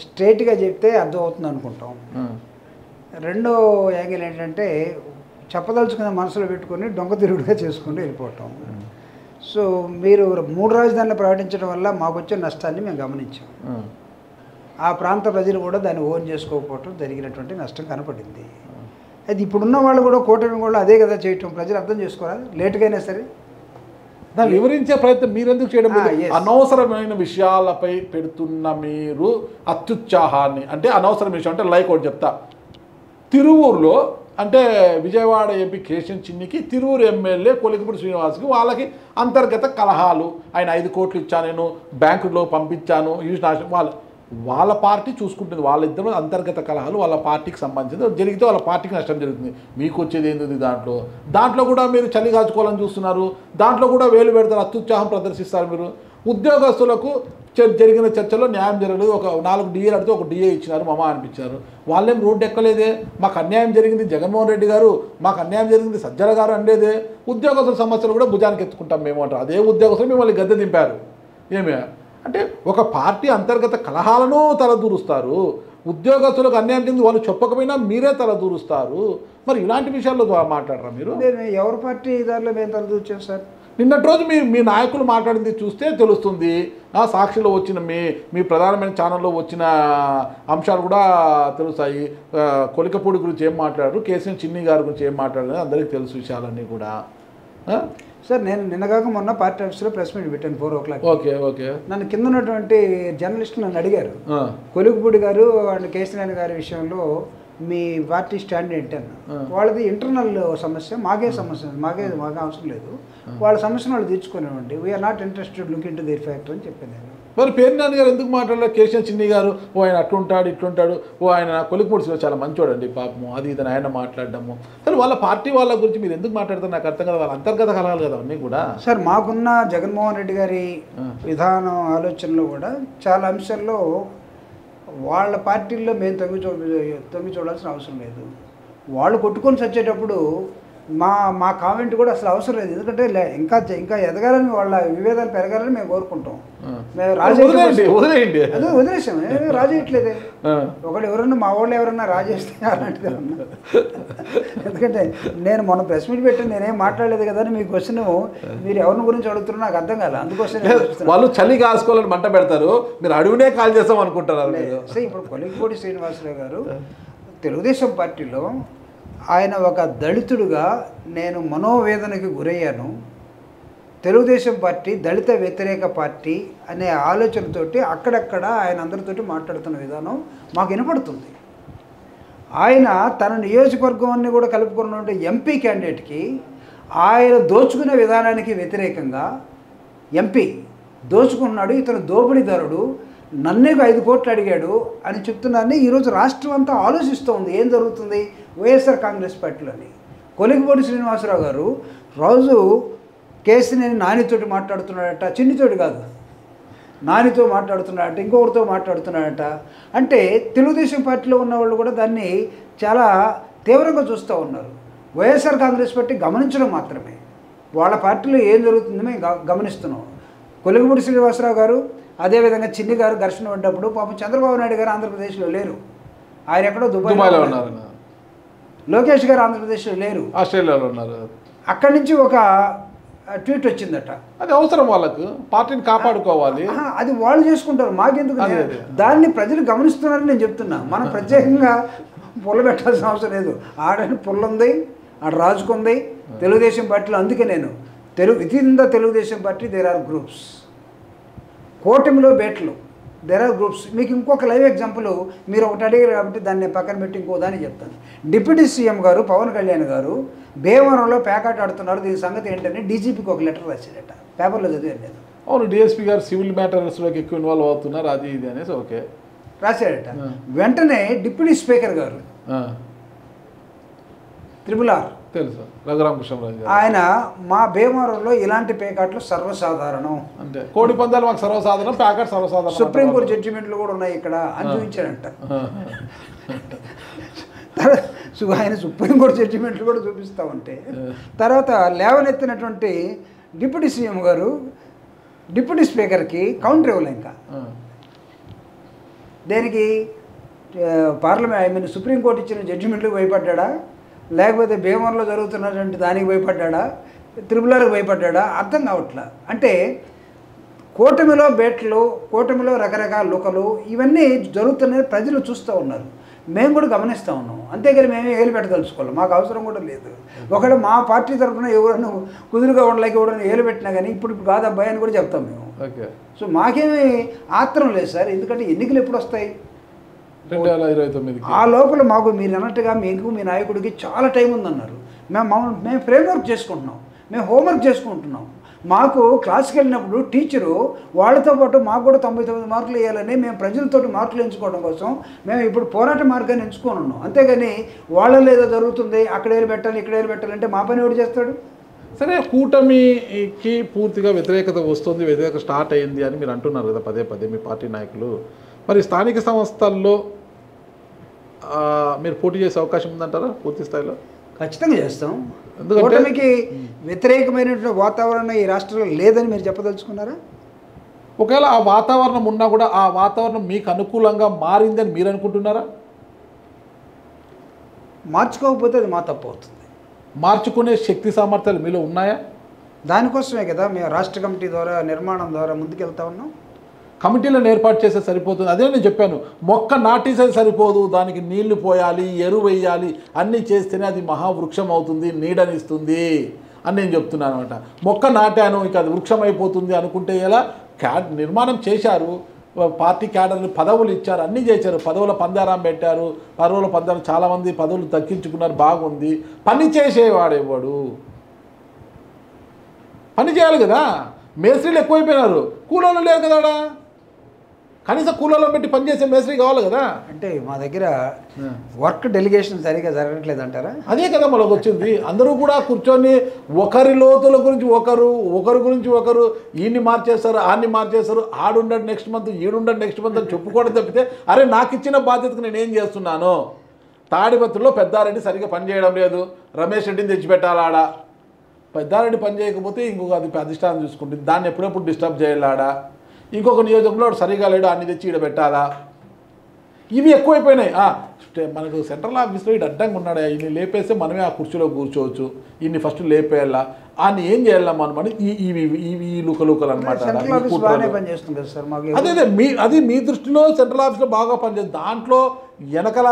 స్ట్రైట్గా చెప్తే అర్థమవుతుంది అనుకుంటాం. రెండో యాంగిల్ ఏంటంటే చెప్పదలుచుకునే మనసులో పెట్టుకొని దొంగ తిరుగుడుగా చేసుకుంటూ వెళ్ళిపోవటం. సో మీరు 3 రాజధానులు ప్రకటించడం వల్ల మాకు వచ్చే నష్టాన్ని మేము గమనించాం. ఆ ప్రాంత ప్రజలు కూడా దాన్ని ఓన్ చేసుకోకపోవటం జరిగినటువంటి నష్టం కనపడింది. అది ఇప్పుడున్న వాళ్ళు కూడా కూటమి కూడా అదే కదా చేయటం. ప్రజలు అర్థం చేసుకోవాలి, లేటుగా అయినా సరే దాన్ని వివరించే ప్రయత్నం మీరెందుకు చేయడం? అనవసరమైన విషయాలపై పెడుతున్న మీరు అత్యుత్సాహాన్ని, అంటే అనవసరమైన విషయం అంటే లైక్ ఒకటి చెప్తా. తిరువూరులో అంటే విజయవాడ ఎంపీ కేశన్ చిన్నికి తిరువూరు ఎమ్మెల్యే కొలికిపూడి శ్రీనివాస్కి వాళ్ళకి అంతర్గత కలహాలు. ఆయన 5 కోట్లు ఇచ్చాను, నేను బ్యాంకులో పంపించాను, వాళ్ళు వాళ్ళ పార్టీ చూసుకుంటుంది, వాళ్ళిద్దరూ అంతర్గత కలహాలు వాళ్ళ పార్టీకి సంబంధించి జరిగితే వాళ్ళ పార్టీకి నష్టం జరుగుతుంది. మీకు వచ్చేది ఏంది దాంట్లో కూడా మీరు చలి కాచుకోవాలని చూస్తున్నారు, దాంట్లో కూడా వేలు పెడతారు, అత్యుత్సాహం ప్రదర్శిస్తారు మీరు. ఉద్యోగస్తులకు జరిగిన చర్చలో న్యాయం జరగలేదు, ఒక 4 డిఏలు అడితే ఒక డిఏ ఇచ్చినారు, మమ అనిపించారు. వాళ్ళేం రోడ్డు ఎక్కలేదే, మాకు అన్యాయం జరిగింది జగన్మోహన్ రెడ్డి గారు, మాకు అన్యాయం జరిగింది సజ్జల గారు అండేదే. ఉద్యోగస్తుల సమస్యలు కూడా భుజానికి ఎత్తుకుంటాం మేము అంటారు. అదే ఉద్యోగస్తులు మిమ్మల్ని గద్దె దింపారు. ఏమే అంటే ఒక పార్టీ అంతర్గత కలహాలను తలదూరుస్తారు, ఉద్యోగస్తులకు అన్యాయం జరిగింది వాళ్ళు చెప్పకపోయినా మీరే తలదూరుస్తారు. మరి ఇలాంటి విషయాల్లో మాట్లాడరా మీరు? ఎవరి పార్టీ దారిలో మేము తలదూర్చాం సార్? నిన్నటి రోజు మీ నాయకులు మాట్లాడింది చూస్తే తెలుస్తుంది. సాక్షిలో వచ్చిన మీ ప్రధానమైన ఛానల్లో వచ్చిన అంశాలు కూడా తెలుస్తాయి. కొలికపూడి గురించి ఏం మాట్లాడారు, కేసీఆర్ చిన్ని గారి గురించి ఏం మాట్లాడారు అందరికీ తెలుసు విషయాలన్నీ కూడా. సార్ నేను నిన్నగాక మొన్న పార్టీ ఆఫీస్లో ప్రెస్ మీట్ పెట్టాను 4 o'clock. ఓకే. నన్ను కింద ఉన్నటువంటి జర్నలిస్టులు నన్ను అడిగారు, కొలికపూడి గారు అండ్ కేసీఆర్ గారి విషయంలో మీ పార్టీ స్టాండ్ ఏంటన్న. వాళ్ళది ఇంటర్నల్ సమస్య, మాకే అవసరం లేదు, వాళ్ళ సమస్యను వాళ్ళు తీర్చుకునేవ్వండి, we are not interested look in to their factor అని చెప్పాను నేను. మరి పేర్నాని గారు ఎందుకు మాట్లాడలేదు? కేసీఆర్ చిన్ని గారు ఆయన అట్లుంటాడు ఇట్లుంటాడు, ఆయన కొలికపూడి చాలా మంచోడండి పాపము, అది ఇదని ఆయన మాట్లాడడము. కానీ వాళ్ళ పార్టీ వాళ్ళ గురించి మీరు ఎందుకు మాట్లాడతారు నాకు అర్థం కదా. వాళ్ళ అంతర్గత కలహాలు కదా అన్నీ కూడా. సార్ మాకున్న జగన్మోహన్ రెడ్డి గారి విధానం ఆలోచనలో కూడా చాలా అంశాల్లో వాళ్ళ పార్టీల్లో మేము తొంగి చూడాల్సిన అవసరం లేదు. వాళ్ళు కొట్టుకొని చచ్చేటప్పుడు మా కామెంట్ కూడా అసలు అవసరం లేదు. ఎందుకంటే ఇంకా ఎదగాలని, వాళ్ళ విభేదాలు పెరగాలని మేము కోరుకుంటాం. మేము వదిలేసాం, రాజేయట్లేదే. ఎవరన్నా మా వాళ్ళు ఎవరన్నా రాజేస్తే అలాంటిది ఏమన్నా. ఎందుకంటే నేను మొన్న ప్రెస్ మీట్ పెట్టి నేనేం మాట్లాడలేదు కదా అని మీ క్వశ్చన్ మీరు ఎవరిని గురించి అడుగుతున్నా నాకు అర్థం కాదు. అందుకోసం వాళ్ళు చలి కాసుకోవాలని మంట పెడతారు, మీరు అడుగునే కాల్ చేస్తాం అనుకుంటారు. ఇప్పుడు కొలికపూడి శ్రీనివాసరావు గారు తెలుగుదేశం పార్టీలో ఆయన ఒక దళితుడుగా నేను మనోవేదనకి గురయ్యాను, తెలుగుదేశం పార్టీ దళిత వ్యతిరేక పార్టీ అనే ఆలోచనతోటి అక్కడక్కడ ఆయన అందరితోటి మాట్లాడుతున్న విధానం మాకు వినపడుతుంది. ఆయన తన నియోజకవర్గం అన్ని కూడా కలుపుకున్నటువంటి ఎంపీ క్యాండిడేట్కి ఆయన దోచుకునే విధానానికి వ్యతిరేకంగా ఎంపీ దోచుకున్నాడు, ఇతను దోపిడీదారుడు, నన్నే 5 కోట్లు అడిగాడు అని చెప్తున్నారని ఈరోజు రాష్ట్రం అంతా ఆలోచిస్తూ ఉంది ఏం జరుగుతుంది వైఎస్ఆర్ కాంగ్రెస్ పార్టీలోని. కొలికపూడి శ్రీనివాసరావు గారు రోజు కేసీఆర్ నానితోటి మాట్లాడుతున్నాడట, చిన్నితోటి కాదు నానితో మాట్లాడుతున్నాడట, ఇంకొకరితో మాట్లాడుతున్నాడట. అంటే తెలుగుదేశం పార్టీలో ఉన్న వాళ్ళు కూడా దాన్ని చాలా తీవ్రంగా చూస్తూ ఉన్నారు. వైఎస్ఆర్ కాంగ్రెస్ పార్టీ గమనించడం మాత్రమే, వాళ్ళ పార్టీలో ఏం జరుగుతుందో మేము గమనిస్తున్నాం. కొలికపూడి శ్రీనివాసరావు గారు అదేవిధంగా చిన్ని గారు ఘర్షణ పడ్డప్పుడు పాపం చంద్రబాబు నాయుడు గారు ఆంధ్రప్రదేశ్లో లేరు, ఆయన ఎక్కడో దుబాయ్లో ఉన్నారు. లోకేష్ గారు ఆంధ్రప్రదేశ్లో లేరు, ఆస్ట్రేలియాలో ఉన్నారు. అక్కడి నుంచి ఒక ట్వీట్ వచ్చిందట, అది అవసరం వాళ్ళకు, పార్టీని కాపాడుకోవాలి, అది వాళ్ళు చేసుకుంటారు మాకెందుకు. దాన్ని ప్రజలు గమనిస్తున్నారని నేను చెప్తున్నా. మనం ప్రత్యేకంగా పుల్ల పెట్టాల్సిన అవసరం లేదు. ఆడని పుల్ల ఉంది, ఆడ రాజుకుంది తెలుగుదేశం పార్టీలో. అందుకే నేను within the Telugu Desam party there are groups, కూటమిలో బేట్లు దేర్ ఆర్ గ్రూప్స్. మీకు ఇంకొక లైవ్ ఎగ్జాంపుల్ మీరు ఒకటి అడిగారు కాబట్టి దాన్ని పక్కన పెట్టి ఇంకో దాన్ని చెప్తాను. డిప్యూటీ సీఎం గారు పవన్ కళ్యాణ్ గారు భీమవరంలో ప్యాకాట్ ఆడుతున్నారు, దీని సంగతి ఏంటని డీజీపీకి ఒక లెటర్ రాశాడట, పేపర్లో చదివాను నేను. అవును, డిఎస్పీ గారు సివిల్ మ్యాటర్స్లోకి ఎక్కువ ఇన్వాల్వ్ అవుతున్నారు అది ఇది అనేసి ఓకే రాశాడట. వెంటనే డిప్యూటీ స్పీకర్ గారు RRR తెలుసు రఘురామకృష్ణరాజు గారు, ఆయన మా భీమవరంలో ఇలాంటి పేకాట్లు సర్వసాధారణం, అంటే కోడి పందాలు మాకు సర్వసాధారణం, ప్యాకెట్ సర్వసాధారణం, సుప్రీంకోర్టు జడ్జిమెంట్లు కూడా ఉన్నాయి ఇక్కడ అని చూపించాడంట. ఆయన సుప్రీంకోర్టు జడ్జిమెంట్లు కూడా చూపిస్తూ ఉంటే తర్వాత లేవనెత్తినటువంటి డిప్యూటీ సీఎం గారు డిప్యూటీ స్పీకర్కి కౌంటర్ ఇవ్వలే. ఇంకా దేనికి పార్లమెంట్ సుప్రీంకోర్టు ఇచ్చిన జడ్జిమెంట్లకు భయపడ్డా, లేకపోతే భీమవరంలో జరుగుతున్నటువంటి దానికి భయపడ్డా, RRRకి భయపడ్డా అర్థం కావట్లా. అంటే కూటమిలో బేట్లు, కూటమిలో రకరకాల లుకలు ఇవన్నీ జరుగుతున్నాయి, ప్రజలు చూస్తూ ఉన్నారు, మేము కూడా గమనిస్తూ ఉన్నాం. అంతేగాని మేమే ఏలు పెట్టదలుచుకోవాలి, మాకు అవసరం కూడా లేదు. ఒకవేళ మా పార్టీ తరఫున ఎవరైనా కుదురుగా ఉండలేక ఎవరైనా ఏలు పెట్టినా కానీ ఇప్పుడు కాదు అబ్బాయి అని కూడా చెప్తాం మేము. సో మాకేమీ ఆత్రం లేదు సార్, ఎందుకంటే ఎన్నికలు ఎప్పుడు వస్తాయి 2029. ఆ లోపల మాకు మీరు అన్నట్టుగా మీకు మీ నాయకుడికి చాలా టైం ఉందన్నారు. మేము ఫ్రేమ్వర్క్ చేసుకుంటున్నాం, మేము హోంవర్క్ చేసుకుంటున్నాం. మాకు క్లాస్కి వెళ్ళినప్పుడు టీచరు వాళ్ళతో పాటు మాకు కూడా 99 మార్కులు వేయాలని మేము ప్రజలతోటి మార్కులు ఎంచుకోవడం కోసం మేము ఇప్పుడు పోరాట మార్గాన్ని ఎంచుకొని ఉన్నాం. అంతేగాని వాళ్ళలో ఏదో జరుగుతుంది అక్కడ ఏలు పెట్టాలి ఇక్కడ ఏలు పెట్టాలంటే మా పని ఎవడు చేస్తాడు? సరే, కూటమికి పూర్తిగా వ్యతిరేకత వస్తుంది, వ్యతిరేకత స్టార్ట్ అయ్యింది అని మీరు అంటున్నారు కదా పదే పదే మీ పార్టీ నాయకులు. మరి స్థానిక సంస్థల్లో మీరు పోటీ చేసే అవకాశం ఉందంటారా పూర్తి స్థాయిలో? ఖచ్చితంగా చేస్తాం. ఎందుకంటే కూటమికి వ్యతిరేకమైనటువంటి వాతావరణం ఈ రాష్ట్రంలో లేదని మీరు చెప్పదలుచుకున్నారా? ఒకవేళ ఆ వాతావరణం ఉన్నా కూడా ఆ వాతావరణం మీకు అనుకూలంగా మారిందని మీరు అనుకుంటున్నారా? మార్చుకోకపోతే అది మా తప్పు అవుతుంది. మార్చుకునే శక్తి సామర్థ్యాలు మీలో ఉన్నాయా? దానికోసమే కదా మేము రాష్ట్ర కమిటీ ద్వారా నిర్మాణం ద్వారా ముందుకెళ్తా ఉన్నాం. కమిటీలను ఏర్పాటు చేస్తే సరిపోతుంది. అదే నేను చెప్పాను, మొక్క నాటేసే సరిపోదు, దానికి నీళ్లు పోయాలి, ఎరువు వేయాలి, అన్నీ చేస్తేనే అది మహావృక్షం అవుతుంది, నీడనిస్తుంది అని నేను చెప్తున్నాను అనమాట. మొక్క నాటాను ఇక అది వృక్షం అయిపోతుంది అనుకుంటే ఎలా? నిర్మాణం చేశారు, పార్టీ క్యాడర్లు పదవులు ఇచ్చారు, అన్నీ చేశారు, పదవుల పందారం పెట్టారు, పదవుల పందారం చాలామంది పదవులు దక్కించుకున్నారు, బాగుంది. పని చేసేవాడేవాడు? పని చేయాలి కదా. మేస్త్రీలు ఎక్కువైపోయినారు, కూలోళ్ళు లేరు కదా. కనీసం కూలలో పెట్టి పనిచేసే మేస్త్రీ కావాలి కదా. అంటే మా దగ్గర వర్క్ డెలిగేషన్ సరిగా జరగట్లేదు అంటారా? అదే కదా మనకు వచ్చింది. అందరూ కూడా కూర్చొని ఒకరి లోతుల గురించి ఒకరి గురించి ఒకరు ఈయన్ని మార్చేస్తారు, ఆన్ని మార్చేస్తారు, ఆడుండడు నెక్స్ట్ మంత్, ఈడుండడు నెక్స్ట్ మంత్ అని చెప్పుకోవడం తప్పితే అరే నాకు ఇచ్చిన బాధ్యతకు నేను ఏం చేస్తున్నాను? తాడిపత్రిలో పెద్దారెడ్డి సరిగ్గా పనిచేయడం లేదు, రమేష్ రెడ్డిని తెచ్చిపెట్టాలి ఆడ. పెద్దారెడ్డి పని చేయకపోతే ఇంకొక అది అధిష్టానం చూసుకుంటుంది, దాన్ని ఎప్పుడెప్పుడు డిస్టర్బ్ చేయాలి ఆడ. ఇంకొక నియోజకంలో సరిగా లేడు, అన్ని తెచ్చి ఈడ పెట్టాలా? ఇవి ఎక్కువైపోయినాయి. మనకు సెంట్రల్ ఆఫీస్లో ఇటు అడ్డంగా ఉన్నాడు, ఇన్ని లేపేస్తే మనమే ఆ కుర్చీలో కూర్చోవచ్చు, ఇన్ని ఫస్ట్ లేపేయాలా, అన్ని ఏం చేయాలా మనం అని ఈ లుకలు అనమాట. అది మీ దృష్టిలో సెంట్రల్ ఆఫీస్లో బాగా పనిచేస్తుంది. దాంట్లో వెనకల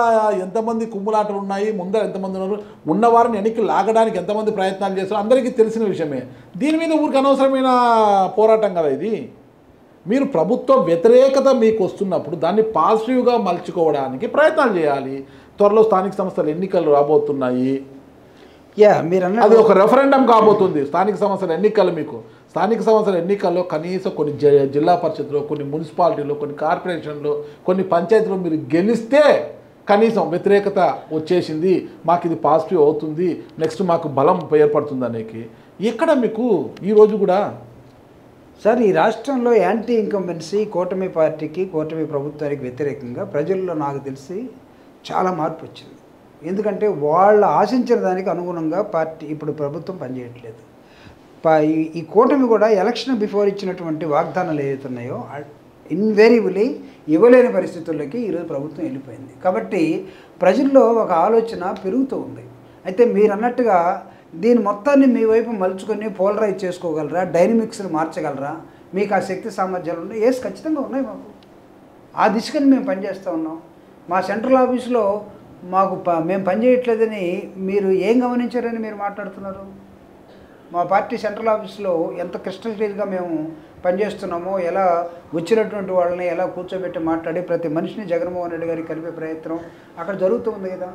ఎంతమంది కుమ్ములాటలు ఉన్నాయి, ముందర ఎంతమంది ఉన్నారు, ఉన్నవారిని వెనక్కి లాగడానికి ఎంతమంది ప్రయత్నాలు చేస్తారు అందరికీ తెలిసిన విషయమే. దీని మీద ఊరికి అనవసరమైన పోరాటం కదా ఇది. మీరు ప్రభుత్వ వ్యతిరేకత మీకు వస్తున్నప్పుడు దాన్ని పాజిటివ్గా మలుచుకోవడానికి ప్రయత్నాలు చేయాలి. త్వరలో స్థానిక సంస్థల ఎన్నికలు రాబోతున్నాయి. అది ఒక రెఫరెండం కాబోతుంది. స్థానిక సంస్థల ఎన్నికలు మీకు స్థానిక సంస్థల ఎన్నికల్లో కనీసం కొన్ని జిల్లా పరిషత్లో, కొన్ని మున్సిపాలిటీలో, కొన్ని కార్పొరేషన్లో, కొన్ని పంచాయతీలో మీరు గెలిస్తే కనీసం వ్యతిరేకత వచ్చేసింది, మాకు ఇది పాజిటివ్ అవుతుంది, నెక్స్ట్ మాకు బలం ఏర్పడుతుంది అనేది ఎక్కడ మీకు ఈరోజు కూడా. సార్, ఈ రాష్ట్రంలో యాంటీ ఇన్కంబెన్సీ కూటమి పార్టీకి, కూటమి ప్రభుత్వానికి వ్యతిరేకంగా ప్రజల్లో నాకు తెలిసి చాలా మార్పు వచ్చింది. ఎందుకంటే వాళ్ళు ఆశించిన దానికి అనుగుణంగా పార్టీ ఇప్పుడు ప్రభుత్వం పనిచేయట్లేదు. ఈ కూటమి కూడా ఎలక్షన్ బిఫోర్ ఇచ్చినటువంటి వాగ్దానాలు ఏవైతున్నాయో ఇన్వేరియబుల్లీ ఇవ్వలేని పరిస్థితుల్లోకి ఈరోజు ప్రభుత్వం వెళ్ళిపోయింది. కాబట్టి ప్రజల్లో ఒక ఆలోచన పెరుగుతూ ఉంది. అయితే మీరు అన్నట్టుగా దీని మొత్తాన్ని మీ వైపు మలుచుకొని పోలరైజ్ చేసుకోగలరా, డైనమిక్స్ని మార్చగలరా, మీకు ఆ శక్తి సామర్థ్యాలు ఉన్నాయి? ఏస్ ఖచ్చితంగా ఉన్నాయి మాకు. ఆ దిశగా మేము పనిచేస్తూ ఉన్నాం. మా సెంట్రల్ ఆఫీస్లో మేము పనిచేయట్లేదని మీరు ఏం గమనించారని మీరు మాట్లాడుతున్నారు? మా పార్టీ సెంట్రల్ ఆఫీస్లో ఎంత క్రిస్టల్ క్లియర్గా మేము పనిచేస్తున్నామో, ఎలా వచ్చినటువంటి వాళ్ళని ఎలా కూర్చోబెట్టి మాట్లాడి ప్రతి మనిషిని జగన్మోహన్ రెడ్డి గారికి కలిపే ప్రయత్నం అక్కడ జరుగుతుంది కదా.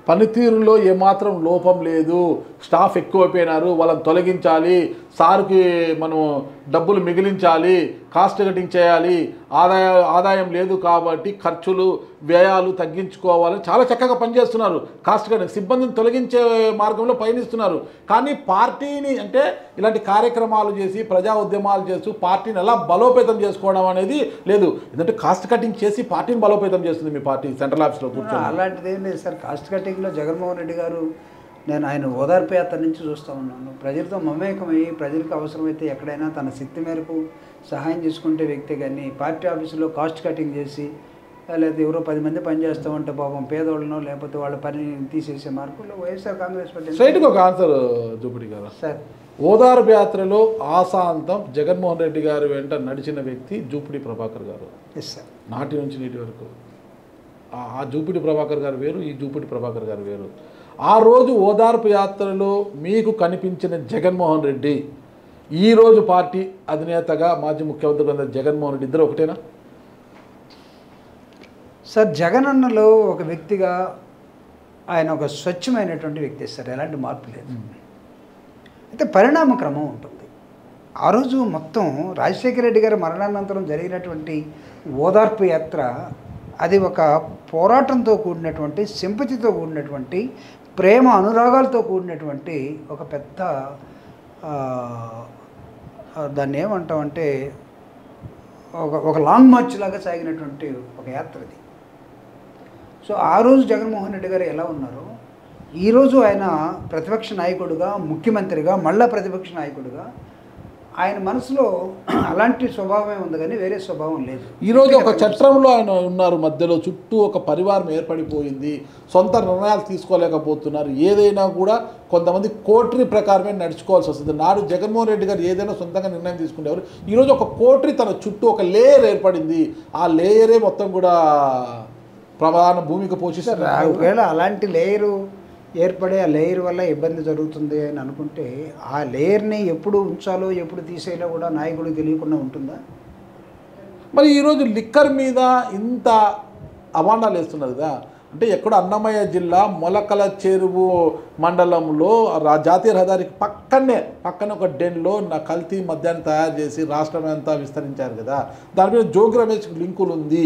పనితీరులో ఏమాత్రం లోపం లేదు. స్టాఫ్ ఎక్కువైపోయినారు, వాళ్ళని తొలగించాలి, సార్కి మనం డబ్బులు మిగిలించాలి, కాస్ట్ కటింగ్ చేయాలి, ఆదాయం లేదు కాబట్టి ఖర్చులు వ్యయాలు తగ్గించుకోవాలని చాలా చక్కగా పనిచేస్తున్నారు. కాస్ట్ కటింగ్ సిబ్బందిని తొలగించే మార్గంలో పయనిస్తున్నారు. కానీ పార్టీని అంటే ఇలాంటి కార్యక్రమాలు చేసి ప్రజా ఉద్యమాలు చేస్తూ పార్టీని ఎలా బలోపేతం చేసుకోవడం అనేది లేదు. ఎందుకంటే కాస్ట్ కటింగ్ చేసి పార్టీని బలోపేతం చేస్తుంది మీ పార్టీ సెంట్రల్ ఆఫీస్లో కూర్చొని. అలాంటిది ఏం లేదు సార్. కాస్ట్ కటింగ్లో జగన్మోహన్ రెడ్డి గారు, నేను ఆయన ఓదార్పు యాత్ర నుంచి చూస్తూ ఉన్నాను. ప్రజలతో మమేకమయ్యి ప్రజలకు అవసరమైతే ఎక్కడైనా తన శక్తి మేరకు సహాయం చేసుకుంటే వ్యక్తి, కానీ పార్టీ ఆఫీసులో కాస్ట్ కటింగ్ చేసి లేకపోతే ఎవరో 10 మంది పనిచేస్తూ ఉంటే పాపం పేదోళ్ళనో లేకపోతే వాళ్ళ పని తీసేసే మార్పులో వైఎస్ఆర్ కాంగ్రెస్ పార్టీ. స్ట్రైట్గా ఒక ఆన్సర్ చూపిడి కదా సార్. ఓదార్పు యాత్రలో ఆశాంతం జగన్మోహన్ రెడ్డి గారు వెంట నడిచిన వ్యక్తి జూపిడి ప్రభాకర్ గారు. Yes sir. నాటి నుంచి నీటి వరకు ఆ జూపిడి ప్రభాకర్ గారు వేరు, ఈ జూపిడి ప్రభాకర్ గారు వేరు. ఆ రోజు ఓదార్పు యాత్రలో మీకు కనిపించిన జగన్మోహన్ రెడ్డి ఈరోజు పార్టీ అధినేతగా మాజీ ముఖ్యమంత్రి జగన్మోహన్ రెడ్డి ఇద్దరు ఒకటేనా సార్? జగన్ అన్నలో ఒక వ్యక్తిగా ఆయన ఒక స్వచ్ఛమైనటువంటి వ్యక్తి సార్, ఎలాంటి మార్పు లేదు. అయితే పరిణామ క్రమం ఉంటుంది. ఆ రోజు మొత్తం రాజశేఖర రెడ్డి గారి మరణానంతరం జరిగినటువంటి ఓదార్పు యాత్ర అది ఒక పోరాటంతో కూడినటువంటి, సింపతితో కూడినటువంటి, ప్రేమ అనురాగాలతో కూడినటువంటి ఒక పెద్ద దాన్ని ఏమంటామంటే ఒక లాంగ్ మార్చ్ లాగా సాగినటువంటి ఒక యాత్ర అది. సో ఆ రోజు జగన్మోహన్ రెడ్డి గారు ఎలా ఉన్నారో ఈరోజు ఆయన ప్రతిపక్ష నాయకుడిగా, ముఖ్యమంత్రిగా, మళ్ళా ప్రతిపక్ష నాయకుడిగా ఆయన మనసులో అలాంటి స్వభావమే ఉంది కానీ వేరే స్వభావం లేదు. ఈరోజు ఒక చట్రంలో ఆయన ఉన్నారు, మధ్యలో చుట్టూ ఒక పరివారం ఏర్పడిపోయింది, సొంత నిర్ణయాలు తీసుకోలేకపోతున్నారు. ఏదైనా కూడా కొంతమంది కోట్రీ ప్రకారమే నడుచుకోవాల్సి వస్తుంది. నాడు జగన్మోహన్ రెడ్డి గారు ఏదైనా సొంతంగా నిర్ణయం తీసుకునేవారు. ఈరోజు ఒక కోట్రీ తన చుట్టూ ఒక లేయర్ ఏర్పడింది. ఆ లేయరే మొత్తం కూడా ప్రధాన భూమిక పోషిస్తారు. ఒకవేళ అలాంటి లేయరు ఏర్పడే ఆ లేయర్ వల్ల ఇబ్బంది జరుగుతుంది అని అనుకుంటే ఆ లేయర్ని ఎప్పుడు ఉంచాలో ఎప్పుడు తీసేయాలో కూడా నాయకుడికి తెలియకుండా ఉంటుందా? మరి ఈరోజు లిక్కర్ మీద ఇంత అవాండాలు వేస్తున్నారు కదా. అంటే ఎక్కడ అన్నమయ్య జిల్లా మొలకల చెరువు మండలంలో జాతీయ రహదారికి పక్కనే ఒక డెన్లో కల్తీ మద్యాన్ని తయారు చేసి రాష్ట్రం అంతా విస్తరించారు కదా. దాని మీద జోగి రమేష్ లింకులు ఉంది.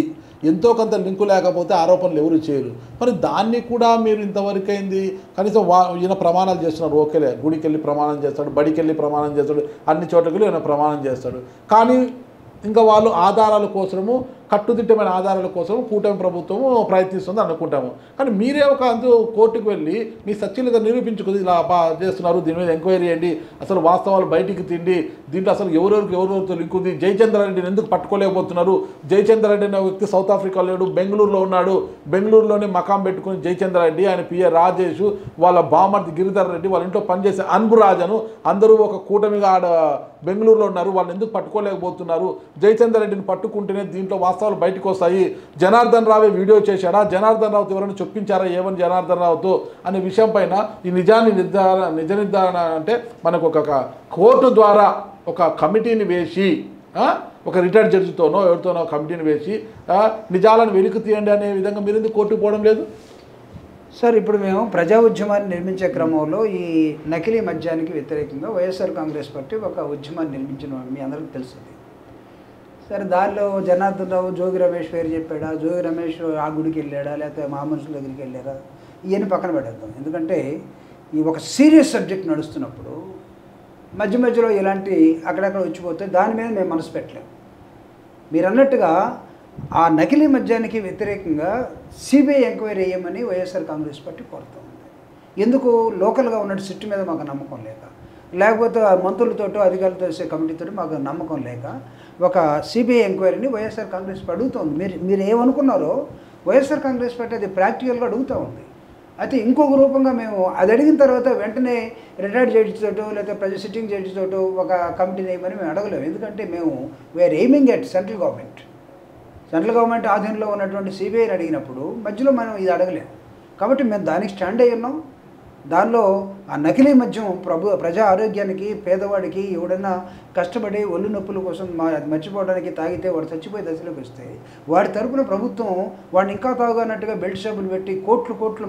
ఎంతో కొంత లింకు లేకపోతే ఆరోపణలు ఎవరు చేయరు. మరి దాన్ని కూడా మీరు ఇంతవరకు అయింది కనీసం ఈయన ప్రమాణాలు చేస్తున్నారు. ఓకేలే, గుడికి వెళ్ళి ప్రమాణం చేస్తాడు, బడికి వెళ్ళి ప్రమాణం చేస్తాడు, అన్ని చోట్లకి ఈయన ప్రమాణం చేస్తాడు. కానీ ఇంకా వాళ్ళు ఆధారాల కోసము, కట్టుదిట్టమైన ఆధారాల కోసం కూటమి ప్రభుత్వము ప్రయత్నిస్తుంది అనుకుంటాము. కానీ మీరే ఒక కోర్టుకు వెళ్ళి మీ సత్యత నిరూపించుకుని ఇలా చేస్తున్నారు, దీని మీద ఎంక్వైరీ చేయండి, అసలు వాస్తవాలు బయటికి తిండి, దీంట్లో అసలు ఎవరెవరితో లింక్ ఉంది, జయచంద్రారెడ్డిని ఎందుకు పట్టుకోలేకపోతున్నారు? జయచంద్రారెడ్డి అనే వ్యక్తి సౌత్ ఆఫ్రికాలో లేడు, బెంగళూరులో ఉన్నాడు. బెంగళూరులోనే మకాం పెట్టుకుని జయచంద్రారెడ్డి, ఆయన పిఏ రాజేష్, వాళ్ళ బామర్ది గిరిధర్ రెడ్డి, వాళ్ళ ఇంట్లో పనిచేసే అన్బురాజను అందరూ ఒక కూటమిగా ఆడ బెంగళూరులో ఉన్నారు. వాళ్ళని ఎందుకు పట్టుకోలేకపోతున్నారు? జయచంద్రారెడ్డిని పట్టుకుంటేనే దీంట్లో వాస్తవాలు బయటకు వస్తాయి. జనార్దన్ రావే వీడియో చేశాడా, జనార్దన్ రావుతో ఎవరైనా చొప్పించారా ఏమని జనార్దన్ రావుతో అనే విషయం పైన ఈ నిజ నిర్ధారణ అంటే మనకు ఒక కోర్టు ద్వారా ఒక కమిటీని వేసి, ఒక రిటైర్డ్ జడ్జితోనో ఎవరితోనో కమిటీని వేసి నిజాలను వెలికి తీయండి అనే విధంగా మీరు ఎందుకు కోర్టుకు పోవడం లేదు? సార్, ఇప్పుడు మేము ప్రజా ఉద్యమాన్ని నిర్మించే క్రమంలో ఈ నకిలీ మద్యానికి వ్యతిరేకంగా వైఎస్ఆర్ కాంగ్రెస్ పార్టీ ఒక ఉద్యమాన్ని నిర్మించిన మీ అందరికీ తెలుస్తుంది. సరే, దానిలో జనార్దన్ రావు జోగి రమేష్ పేరు చెప్పాడా, జోగి రమేష్ ఆ గుడికి వెళ్ళాడా, లేకపోతే మా మనుషుల దగ్గరికి వెళ్ళారా, ఇవన్నీ పక్కన పెట్టేద్దాం. ఎందుకంటే ఈ ఒక సీరియస్ సబ్జెక్ట్ నడుస్తున్నప్పుడు మధ్యలో ఇలాంటి అక్కడక్కడ వచ్చిపోతే దాని మీద మేము మనసు పెట్టలేము. మీరు అన్నట్టుగా ఆ నకిలీ మద్యానికి వ్యతిరేకంగా సిబిఐ ఎంక్వైరీ చేయమని వైఎస్ఆర్ కాంగ్రెస్ పార్టీ కోరుతూ ఉంది. ఎందుకు? లోకల్గా ఉన్న సిట్టు మీద మాకు నమ్మకం లేక, లేకపోతే మంత్రులతోటో అధికారులతో చేసే కమిటీతో మాకు నమ్మకం లేక ఒక సిబిఐ ఎంక్వైరీని వైఎస్ఆర్ కాంగ్రెస్ పార్టీ అడుగుతుంది. మీరు ఏమనుకున్నారో వైఎస్ఆర్ కాంగ్రెస్ పార్టీ అది ప్రాక్టికల్గా అడుగుతూ ఉంది. అయితే ఇంకొక రూపంగా మేము అది అడిగిన తర్వాత వెంటనే రిటైర్డ్ జడ్జితోటో లేకపోతే సిట్టింగ్ జడ్జితోటో ఒక కమిటీని వేయమని మేము అడగలేము. ఎందుకంటే మేము we're aiming at central government ఆధీనంలో ఉన్నటువంటి సిబిఐని అడిగినప్పుడు మధ్యలో మనం ఇది అడగలేము. కాబట్టి మేము దానికి స్టాండ్ అయ్యి ఉన్నాం. దానిలో ఆ నకిలీ మద్యం ప్రజా ఆరోగ్యానికి, పేదవాడికి ఎవడన్నా కష్టపడి ఒళ్ళు నొప్పుల కోసం అది మర్చిపోవడానికి తాగితే వాడు చచ్చిపోయే దశలోకి వస్తే వాడి తరపున ప్రభుత్వం వాడిని ఇంకా తాగనట్టుగా బెల్ట్ షాపులు పెట్టి కోట్లు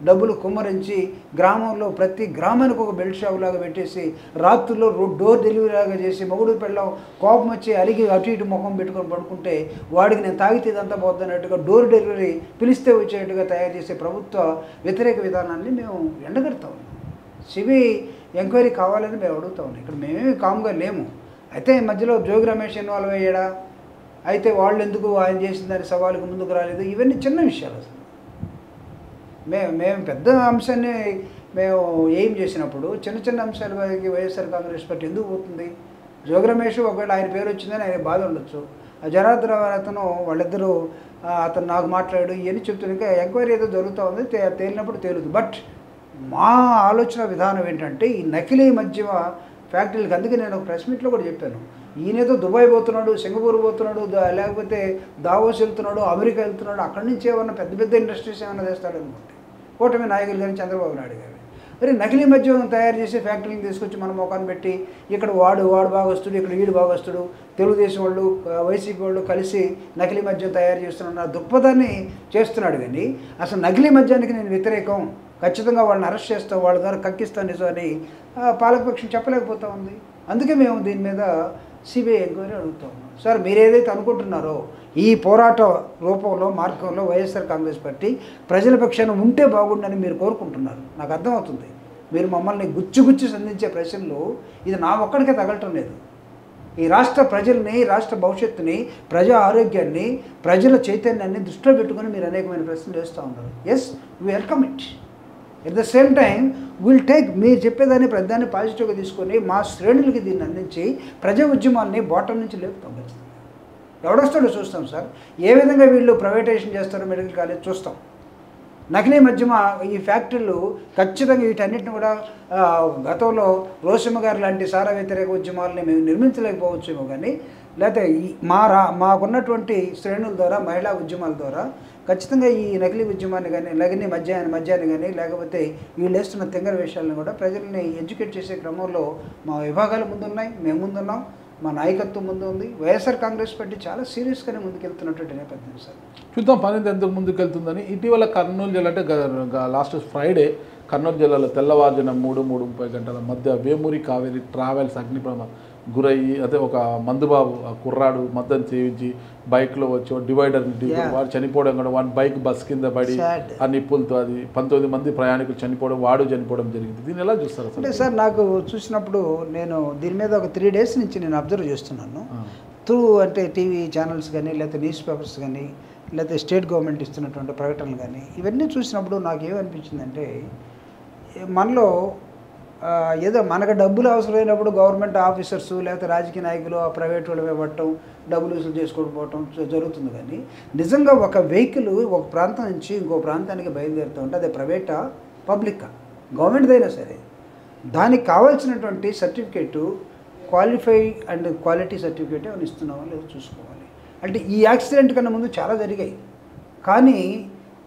డబ్బులు కుమ్మరించి గ్రామంలో ప్రతి గ్రామానికి ఒక బెల్ట్ షాప్ లాగా పెట్టేసి రాత్రుల్లో డోర్ డెలివరీ లాగా చేసి మొగుడు పెళ్ళం కోపం వచ్చి అలిగి అటు ఇటు ముఖం పెట్టుకొని పడుకుంటే వాడికి నేను తాగితే ఇదంతా పోతున్నట్టుగా డోర్ డెలివరీ పిలిస్తే వచ్చేట్టుగా తయారు చేసే ప్రభుత్వ వ్యతిరేక విధానాన్ని మేము ఎండగడతాం. సిబిఐ ఎంక్వైరీ కావాలని మేము అడుగుతా ఉన్నాం. ఇక్కడ మేమేమి కామ్గా లేము. అయితే మధ్యలో జోగి రమేష్ ఇన్వాల్వ్ అయ్యాడా, అయితే వాళ్ళు ఎందుకు ఆయన చేసిన దాని సవాలుకు ముందుకు రాలేదు, ఇవన్నీ చిన్న విషయాలు. అసలు మేము పెద్ద అంశాన్ని మేము ఏం చేసినప్పుడు చిన్న అంశాలకి వైఎస్ఆర్ కాంగ్రెస్ పార్టీ ఎందుకు పోతుంది? జోగి రమేష్ ఒకవేళ ఆయన పేరు వచ్చిందని ఆయన బాధ ఉండొచ్చు. జనార్దన్ రావు అతను వాళ్ళిద్దరూ అతను నాకు మాట్లాడు ఇవన్నీ చెప్తున్నా. ఇంకా ఎంక్వైరీ ఏదో జరుగుతూ ఉంది, తేలినప్పుడు తేలుదు. బట్ మా ఆలోచన విధానం ఏంటంటే ఈ నకిలీ మద్యం ఫ్యాక్టరీలకు, అందుకే నేను ఒక ప్రెస్ మీట్లో కూడా చెప్పాను, ఈయనేదో దుబాయ్ పోతున్నాడు, సింగపూర్ పోతున్నాడు, లేకపోతే దావోస్ వెళ్తున్నాడు, అమెరికా వెళ్తున్నాడు, అక్కడి నుంచి ఏమన్నా పెద్ద ఇండస్ట్రీస్ ఏమైనా తెస్తాడు అనుకుంటే కూటమి నాయకులు కానీ చంద్రబాబు నాయుడు గారు మరి నకిలీ మద్యం తయారు చేసే ఫ్యాక్టరీని తీసుకొచ్చి మన మొఖాన్ని పెట్టి ఇక్కడ వాడు భాగస్తుడు, ఇక్కడ వీడు భాగస్తుడు, తెలుగుదేశం వాళ్ళు వైసీపీ వాళ్ళు కలిసి నకిలీ మద్యం తయారు చేస్తున్న దృక్పథాన్ని చేస్తున్నాడు. కానీ అసలు నకిలీ మద్యానికి నేను వ్యతిరేకం, ఖచ్చితంగా వాళ్ళని అరెస్ట్ చేస్తాం, వాళ్ళ ద్వారా కక్కిస్తాం నిజం అని పాలకపక్షం చెప్పలేకపోతా ఉంది. అందుకే మేము దీని మీద సిబిఐ ఎంక్వైరీ అడుగుతా ఉన్నాం. సార్ మీరు ఏదైతే అనుకుంటున్నారో ఈ పోరాట రూపంలో మార్గంలో వైఎస్ఆర్ కాంగ్రెస్ పార్టీ ప్రజల పక్షాన ఉంటే బాగుండని మీరు కోరుకుంటున్నారు, నాకు అర్థమవుతుంది. మీరు మమ్మల్ని గుచ్చి సంధించే ప్రశ్నలు ఇది నా ఒక్కడికే తగలటం లేదు. ఈ రాష్ట్ర ప్రజల్ని, రాష్ట్ర భవిష్యత్తుని, ప్రజా ఆరోగ్యాన్ని, ప్రజల చైతన్యాన్ని దృష్టిలో పెట్టుకుని మీరు అనేకమైన ప్రశ్నలు వేస్తూ ఉన్నారు. Yes, we welcome it. At the same time will take, మీరు చెప్పేదాన్ని ప్రధాన్ని పాజిటివ్గా తీసుకొని మా శ్రేణులకి దీన్ని అందించి ప్రజా ఉద్యమాన్ని బాటం నుంచి లేపుతాం. ఖచ్చితంగా ఎవడొస్తాడో చూస్తాం సార్. ఏ విధంగా వీళ్ళు ప్రైవేటైజేషన్ చేస్తారో మెడికల్ కాలేజ్ చూస్తాం. నకిలీ మధ్యమ ఈ ఫ్యాక్టరీలు ఖచ్చితంగా వీటన్నిటిని కూడా గతంలో రోషమ్మ గారు లాంటి సారా వ్యతిరేక ఉద్యమాలని మేము నిర్మించలేకపోవచ్చేమో, కానీ లేకపోతే మాకున్నటువంటి శ్రేణుల ద్వారా, మహిళా ఉద్యమాల ద్వారా ఖచ్చితంగా ఈ నకిలీ ఉద్యమాన్ని కానీ, నకిలీ మద్యాన్ని కానీ, లేకపోతే వీళ్ళు వేస్తున్న తింగర విషయాలను కూడా ప్రజల్ని ఎడ్యుకేట్ చేసే క్రమంలో మా విభాగాలు ముందున్నాయి, మేము ముందున్నాం, మా నాయకత్వం ముందు ఉంది. వైఎస్ఆర్ కాంగ్రెస్ పార్టీ చాలా సీరియస్గానే ముందుకెళ్తున్నటువంటి నేపథ్యం సార్. చూద్దాం పని ఎందుకు ముందుకెళ్తుందని. ఇటీవల కర్నూలు జిల్లా అంటే లాస్ట్ ఫ్రైడే కర్నూలు జిల్లాలో తెల్లవారుజామున 3:30 గంటల మధ్య వేమూరి కావేరి ట్రావెల్స్ అగ్ని ప్రమాదం గురయ్యి, అదే ఒక మందుబాబు కుర్రాడు మద్దతు సేవించి బైక్లో వచ్చి డివైడర్ని వాడు చనిపోవడం కూడా, వాడి బైక్ బస్ కింద పడి ఆ నిప్పులతో అది 19 మంది ప్రయాణికులు చనిపోవడం, వాడు చనిపోవడం జరిగింది. దీన్ని ఎలా చూస్తారు అంటే సార్, నాకు చూసినప్పుడు నేను దీని మీద ఒక 3 days నుంచి నేను అబ్జర్వ్ చేస్తున్నాను. త్రూ అంటే టీవీ ఛానల్స్ కానీ, లేకపోతే న్యూస్ పేపర్స్ కానీ, లేకపోతే స్టేట్ గవర్నమెంట్ ఇస్తున్నటువంటి ప్రకటనలు కానీ, ఇవన్నీ చూసినప్పుడు నాకు ఏమనిపించిందంటే, మనలో ఏదో మనకు డబ్బులు అవసరమైనప్పుడు గవర్నమెంట్ ఆఫీసర్సు లేకపోతే రాజకీయ నాయకులు ఆ ప్రైవేట్ వాళ్ళు పట్టడం, డబ్బులు వసూలు చేసుకోవడం పోవటం జరుగుతుంది. కానీ నిజంగా ఒక వెహికల్ ఒక ప్రాంతం నుంచి ఇంకో ప్రాంతానికి బయలుదేరుతూ ఉంటే అది ప్రైవేటా పబ్లికా, గవర్నమెంట్దైనా సరే, దానికి కావాల్సినటువంటి certificate, qualify and quality certificate ఏమైనా ఇస్తున్నామో లేదో చూసుకోవాలి. అంటే ఈ యాక్సిడెంట్ కన్నా ముందు చాలా జరిగాయి, కానీ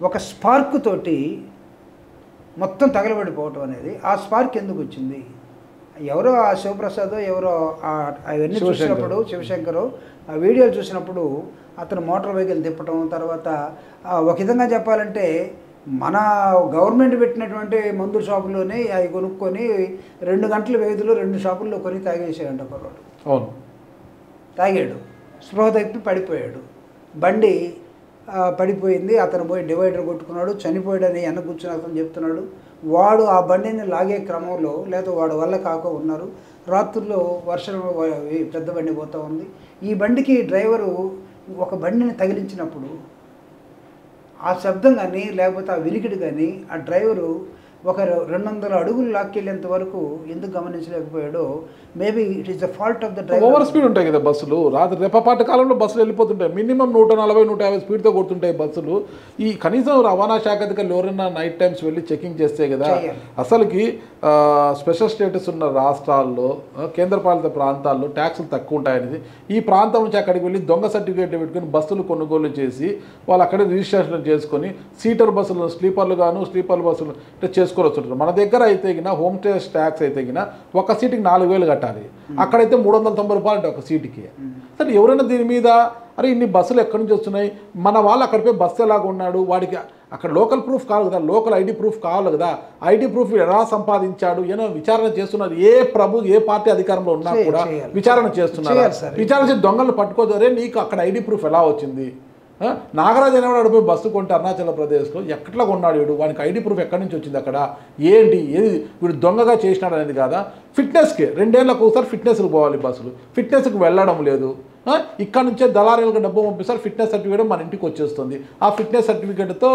ఒక స్పార్క్ తోటి మొత్తం తగలబడిపోవటం అనేది, ఆ స్పార్క్ ఎందుకు వచ్చింది? ఎవరో ఆ శివప్రసాద్ ఎవరో అవన్నీ చూసినప్పుడు, శివశంకరు ఆ వీడియోలు చూసినప్పుడు అతను మోటార్ వెహికల్ తిప్పటం, తర్వాత ఒక విధంగా చెప్పాలంటే మన గవర్నమెంట్ పెట్టినటువంటి మందు షాపులోనే అవి కొనుక్కొని 2 గంటల వ్యవధిలో 2 షాపుల్లో కొని తాగేసాడంట కుర్రాడు. అవును, తాగాడు, స్పృహ తప్పి పడిపోయాడు, బండి పడిపోయింది, అతను పోయి డివైడర్ కొట్టుకున్నాడు, చనిపోయాడని వెనక కూర్చుని అతను చెప్తున్నాడు. వాడు ఆ బండిని లాగే క్రమంలో, లేదా వాడు వల్ల కాక ఉన్నారు, రాత్రుల్లో వర్షం పెద్ద బండి పోతూ ఉంది. ఈ బండికి డ్రైవరు ఒక బండిని తగిలించినప్పుడు ఆ శబ్దం కానీ, లేకపోతే ఆ వినికిడి కానీ ఆ డ్రైవరు ఒక 200 అడుగులు లాక్కెళ్ళేంత వరకు ఎందుకు గమనించలేకపోయాడో, maybe it is the fault of the driver. Over speed ఉంటాయి కదా బస్సులు, రాత్రి రెప్పపాటు కాలంలో బస్సులు వెళ్ళిపోతుంటాయి, మినిమం 140-150 స్పీడ్తో కొడుతుంటాయి బస్సులు. ఈ కనీసం రవాణా శాఖ అధికారులు ఎవరైనా నైట్ టైమ్స్ వెళ్ళి చెకింగ్ చేస్తే కదా. అసలుకి స్పెషల్ స్టేటస్ ఉన్న రాష్ట్రాల్లో, కేంద్రపాలిత ప్రాంతాల్లో ట్యాక్సులు తక్కువ ఉంటాయనేది, ఈ ప్రాంతం నుంచి అక్కడికి వెళ్ళి దొంగ సర్టిఫికేట్లు పెట్టుకుని బస్సులు కొనుగోలు చేసి వాళ్ళు అక్కడే రిజిస్ట్రేషన్ చేసుకొని సీటర్ బస్సులు, స్లీపర్లు బస్సులు చేసుకొని వస్తుంటారు. మన దగ్గర అయితే హోమ్ స్టే ట్యాక్స్ అయితే ఒక సీటుకి 4,000 కట్టాలి, అక్కడైతే 390 రూపాయలు అంటే ఒక సీటుకి. సరే, ఎవరైనా దీని మీద అరే ఇన్ని బస్సులు ఎక్కడి నుంచి వస్తున్నాయి, మన వాళ్ళు అక్కడిపోయి బస్సు ఎలాగ ఉన్నాడు, వాడికి అక్కడ లోకల్ ప్రూఫ్ కావాలి కదా, లోకల్ ఐడి ప్రూఫ్ కావాలి కదా, ఐడి ప్రూఫ్ ఎలా సంపాదించాడు ఏమో విచారణ చేస్తున్నారు. ఏ పార్టీ అధికారంలో ఉన్నా కూడా విచారణ చేస్తున్నారు. విచారణ చేసి దొంగలను పట్టుకోదరే, నీకు అక్కడ ఐడి ప్రూఫ్ ఎలా వచ్చింది? నాగరాజు అనేవాడు అడిపోయి బస్సు కొంటే అరుణాచల్ ప్రదేశ్లో ఎట్లా కొన్నాడు వీడు, వానికి ఐడి ప్రూఫ్ ఎక్కడి నుంచి వచ్చింది, అక్కడ ఏంటి, ఏది వీడు దొంగగా చేసినాడు అనేది కాదా. ఫిట్నెస్కి 2 ఏళ్ళకు ఒకసారి ఫిట్నెస్కి పోవాలి బస్సులు, ఫిట్నెస్కి వెళ్ళడం లేదు. ఇక్కడ నుంచే దళారీలకు డబ్బు పంపిస్తారు, ఫిట్నెస్ సర్టిఫికేట్ మన ఇంటికి వచ్చేస్తుంది. ఆ ఫిట్నెస్ సర్టిఫికేట్తో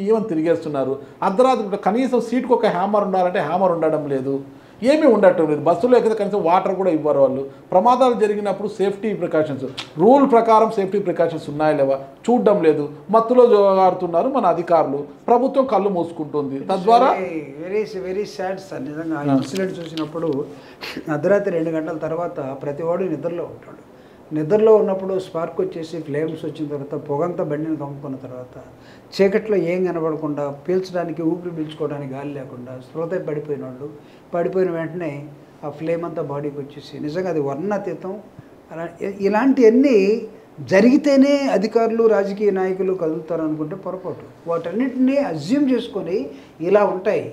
ఏమని తిరిగేస్తున్నారు. అర్ధరాత్రి కనీసం సీట్కి ఒక హ్యామర్ ఉండాలంటే హ్యామర్ ఉండడం లేదు, ఏమీ ఉండటం లేదు. బస్సులో ఎక్కితే కనీసం వాటర్ కూడా ఇవ్వరు వాళ్ళు. ప్రమాదాలు జరిగినప్పుడు సేఫ్టీ ప్రికాషన్స్, రూల్ ప్రకారం సేఫ్టీ ప్రికాషన్స్ ఉన్నాయా లేవా చూడడం లేదు. మత్తులో జోగాడుతున్నారు మన అధికారులు, ప్రభుత్వం కళ్ళు మూసుకుంటుంది. తద్వారా వెరీ సాడ్ సార్. నిజంగా ఇన్సిడెంట్ చూసినప్పుడు అర్ధరాత్రి 2 గంటల తర్వాత ప్రతివాడు నిద్రలో ఉంటాడు. నిద్రలో ఉన్నప్పుడు స్పార్క్ వచ్చేసి ఫ్లేమ్స్ వచ్చిన తర్వాత పొగంతా బండిని కమ్ముకున్న తర్వాత చీకట్లో ఏం కనబడకుండా, పీల్చడానికి ఊపిరి పీల్చుకోవడానికి గాలి లేకుండా స్పృహతో పడిపోయిన వాళ్ళు, పడిపోయిన వెంటనే ఆ ఫ్లేమ్ అంతా బాడీకి వచ్చేసి నిజంగా అది వర్ణాతీతం. ఇలాంటివన్నీ జరిగితేనే అధికారులు రాజకీయ నాయకులు కదులుతారు అనుకుంటే పొరపాటు. వాటన్నిటినీ అజ్యూమ్ చేసుకొని ఇలా ఉంటాయి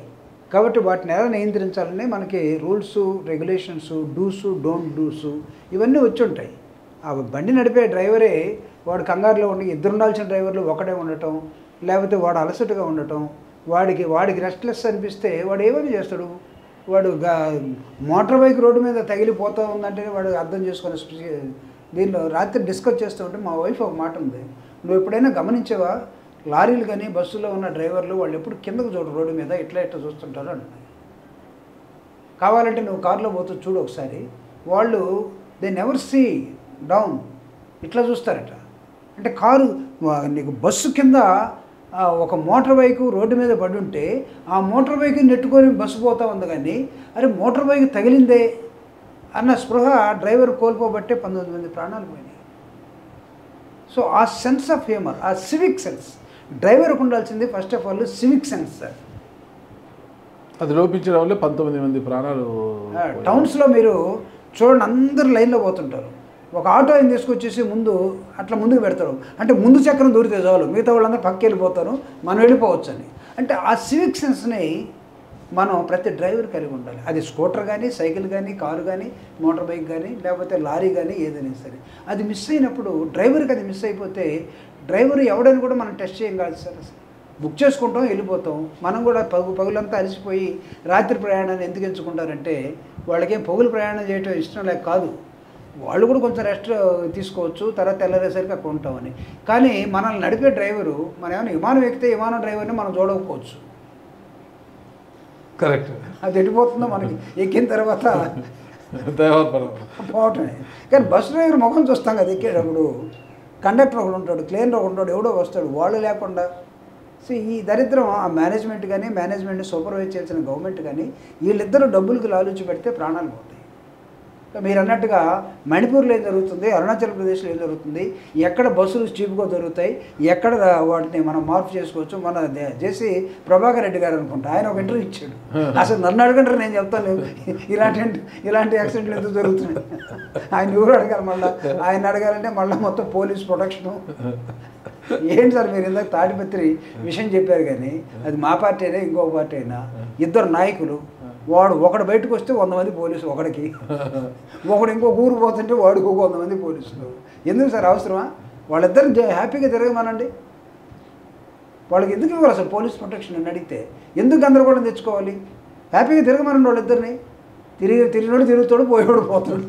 కాబట్టి వాటిని ఎలా నియంత్రించాలని మనకి rules, regulations, dos, don't dos ఇవన్నీ వచ్చి ఉంటాయి. ఆ బండి నడిపే డ్రైవరే వాడు కంగారులో ఉండి, ఇద్దరు ఉండాల్సిన డ్రైవర్లు ఒకడే ఉండటం, లేకపోతే వాడు అలసటగా ఉండటం, వాడికి రెస్ట్లెస్ అనిపిస్తే వాడు ఏమని చేస్తాడు? వాడు మోటార్ బైక్ రోడ్డు మీద తగిలిపోతూ ఉందంటేనే వాడు అర్థం చేసుకొని దీనిలో రాత్రి డిస్కస్ చేస్తూ ఉంటే మా వైఫ్ ఒక మాట ఉంది, నువ్వు ఎప్పుడైనా గమనించావా లారీలు కానీ బస్సులో ఉన్న డ్రైవర్లు వాళ్ళు ఎప్పుడు కిందకు చూడరు, రోడ్డు మీద ఇట్లా చూస్తుంటారు అంటున్నాయి. కావాలంటే నువ్వు కారులో పోతూ చూడు ఒకసారి, వాళ్ళు దే నెవర్ సీ డౌన్, ఇట్లా చూస్తారట. అంటే కారు నీకు బస్సు కింద ఒక మోటార్ బైక్ రోడ్డు మీద పడి ఉంటే ఆ మోటార్ బైక్ నెట్టుకొని బస్సు పోతా ఉంది, కానీ అరే మోటార్ బైక్ తగిలిందే అన్న స్పృహ డ్రైవర్ కోల్పోబట్టే 19 మంది ప్రాణాలు పోయినాయి. సో ఆ సెన్స్ ఆఫ్ హ్యూమర్, ఆ సివిక్ సెన్స్ డ్రైవర్కి ఉండాల్సింది first of all civic sense sir. అది లోపించడం వల్ల 19 మంది ప్రాణాలు. టౌన్స్లో మీరు చూడండి, అందరు లైన్లో పోతుంటారు, ఒక ఆటో ఆయన తీసుకొచ్చేసి ముందుకు పెడతాడు, అంటే ముందు చక్రం దూరితే చాలు, మిగతా వాళ్ళందరూ పక్కకి వెళ్ళిపోతారు, మనం వెళ్ళిపోవచ్చు అని. అంటే ఆ సివిక్ సెన్స్ని మనం ప్రతి డ్రైవర్ కలిగి ఉండాలి. అది స్కూటర్ కానీ, సైకిల్ కానీ, కారు కానీ, మోటార్ బైక్ కానీ, లేకపోతే లారీ కానీ, ఏదైనా సరే అది మిస్ అయినప్పుడు డ్రైవర్కి అది మిస్ అయిపోతే డ్రైవర్ ఎవడని కూడా మనం టెస్ట్ చేయం కాదు సార్. బుక్ చేసుకుంటాం, వెళ్ళిపోతాం. మనం కూడా పగులంతా అలసిపోయి రాత్రి ప్రయాణాన్ని ఎందుకు ఎంచుకుంటారంటే వాళ్ళకేం పగులు ప్రయాణం చేయటం ఇష్టం లేక కాదు, వాళ్ళు కూడా కొంచెం రెస్ట్ తీసుకోవచ్చు, తర్వాత తెల్లరేసరికి అక్కడ ఉంటామని. కానీ మనల్ని నడిపే డ్రైవరు, మనం ఏమైనా విమానం ఎక్కితే విమానం డ్రైవర్ని మనం చూడకపోవచ్చు, కరెక్ట్, అది ఎడిపోతుందో మనకి ఎక్కిన తర్వాత పోవటమే. కానీ బస్ డ్రైవర్ ముఖం చూస్తాం కదా ఎక్కేటప్పుడు, కండక్టర్ ఒకడు ఉంటాడు, క్లీనర్ ఒకడు ఉంటాడు, ఎవడో వస్తాడు, వాళ్ళు లేకుండా. సో ఈ దరిద్రం ఆ మేనేజ్మెంట్ కానీ, మేనేజ్మెంట్ని సూపర్వైజ్ చేయాల్సిన గవర్నమెంట్ కానీ వీళ్ళిద్దరూ డబ్బులకు లాలూచి పెడితే ప్రాణాలు పోతాయి. మీరు అన్నట్టుగా మణిపూర్లో ఏం జరుగుతుంది, అరుణాచల్ ప్రదేశ్లో ఏం జరుగుతుంది, ఎక్కడ బస్సులు చీప్గా దొరుకుతాయి, ఎక్కడ వాటిని మనం మార్పు చేసుకోవచ్చు. మన జేసీ ప్రభాకర్ రెడ్డి గారు అనుకుంటా, ఆయన ఒక ఇంటర్వ్యూ ఇచ్చాడు, అసలు నన్ను అడగంటారు నేను చెప్తాను ఇలాంటి యాక్సిడెంట్లు ఎందుకు జరుగుతున్నాయి, ఆయన ఎవరు అడగాలి, మళ్ళీ ఆయన అడగాలంటే మళ్ళీ మొత్తం పోలీస్ ప్రొటెక్షను. ఏంటి సార్ మీరు ఇందాక తాడిపత్రి విషయం చెప్పారు, కానీ అది మా పార్టీ అయినా ఇంకొక పార్టీ అయినా ఇద్దరు నాయకులు, ఒకడు బయటకు వస్తే 100 మంది పోలీసులు ఒకడికి, ఒకడు ఇంకొక ఊరు పోతుంటే వాడికి 100 మంది పోలీసులు. ఎందుకు సార్ అవసరమా? వాళ్ళిద్దరు హ్యాపీగా తిరగమనండి, వాళ్ళకి ఎందుకు ఇవ్వాలి అసలు పోలీస్ ప్రొటెక్షన్ అని అడిగితే, ఎందుకు గందరగోళం తెచ్చుకోవాలి? హ్యాపీగా తిరగమనండి వాళ్ళిద్దరిని, తిరిగినోడు తిరుగుతాడు, పోయేవాడు పోతాడు.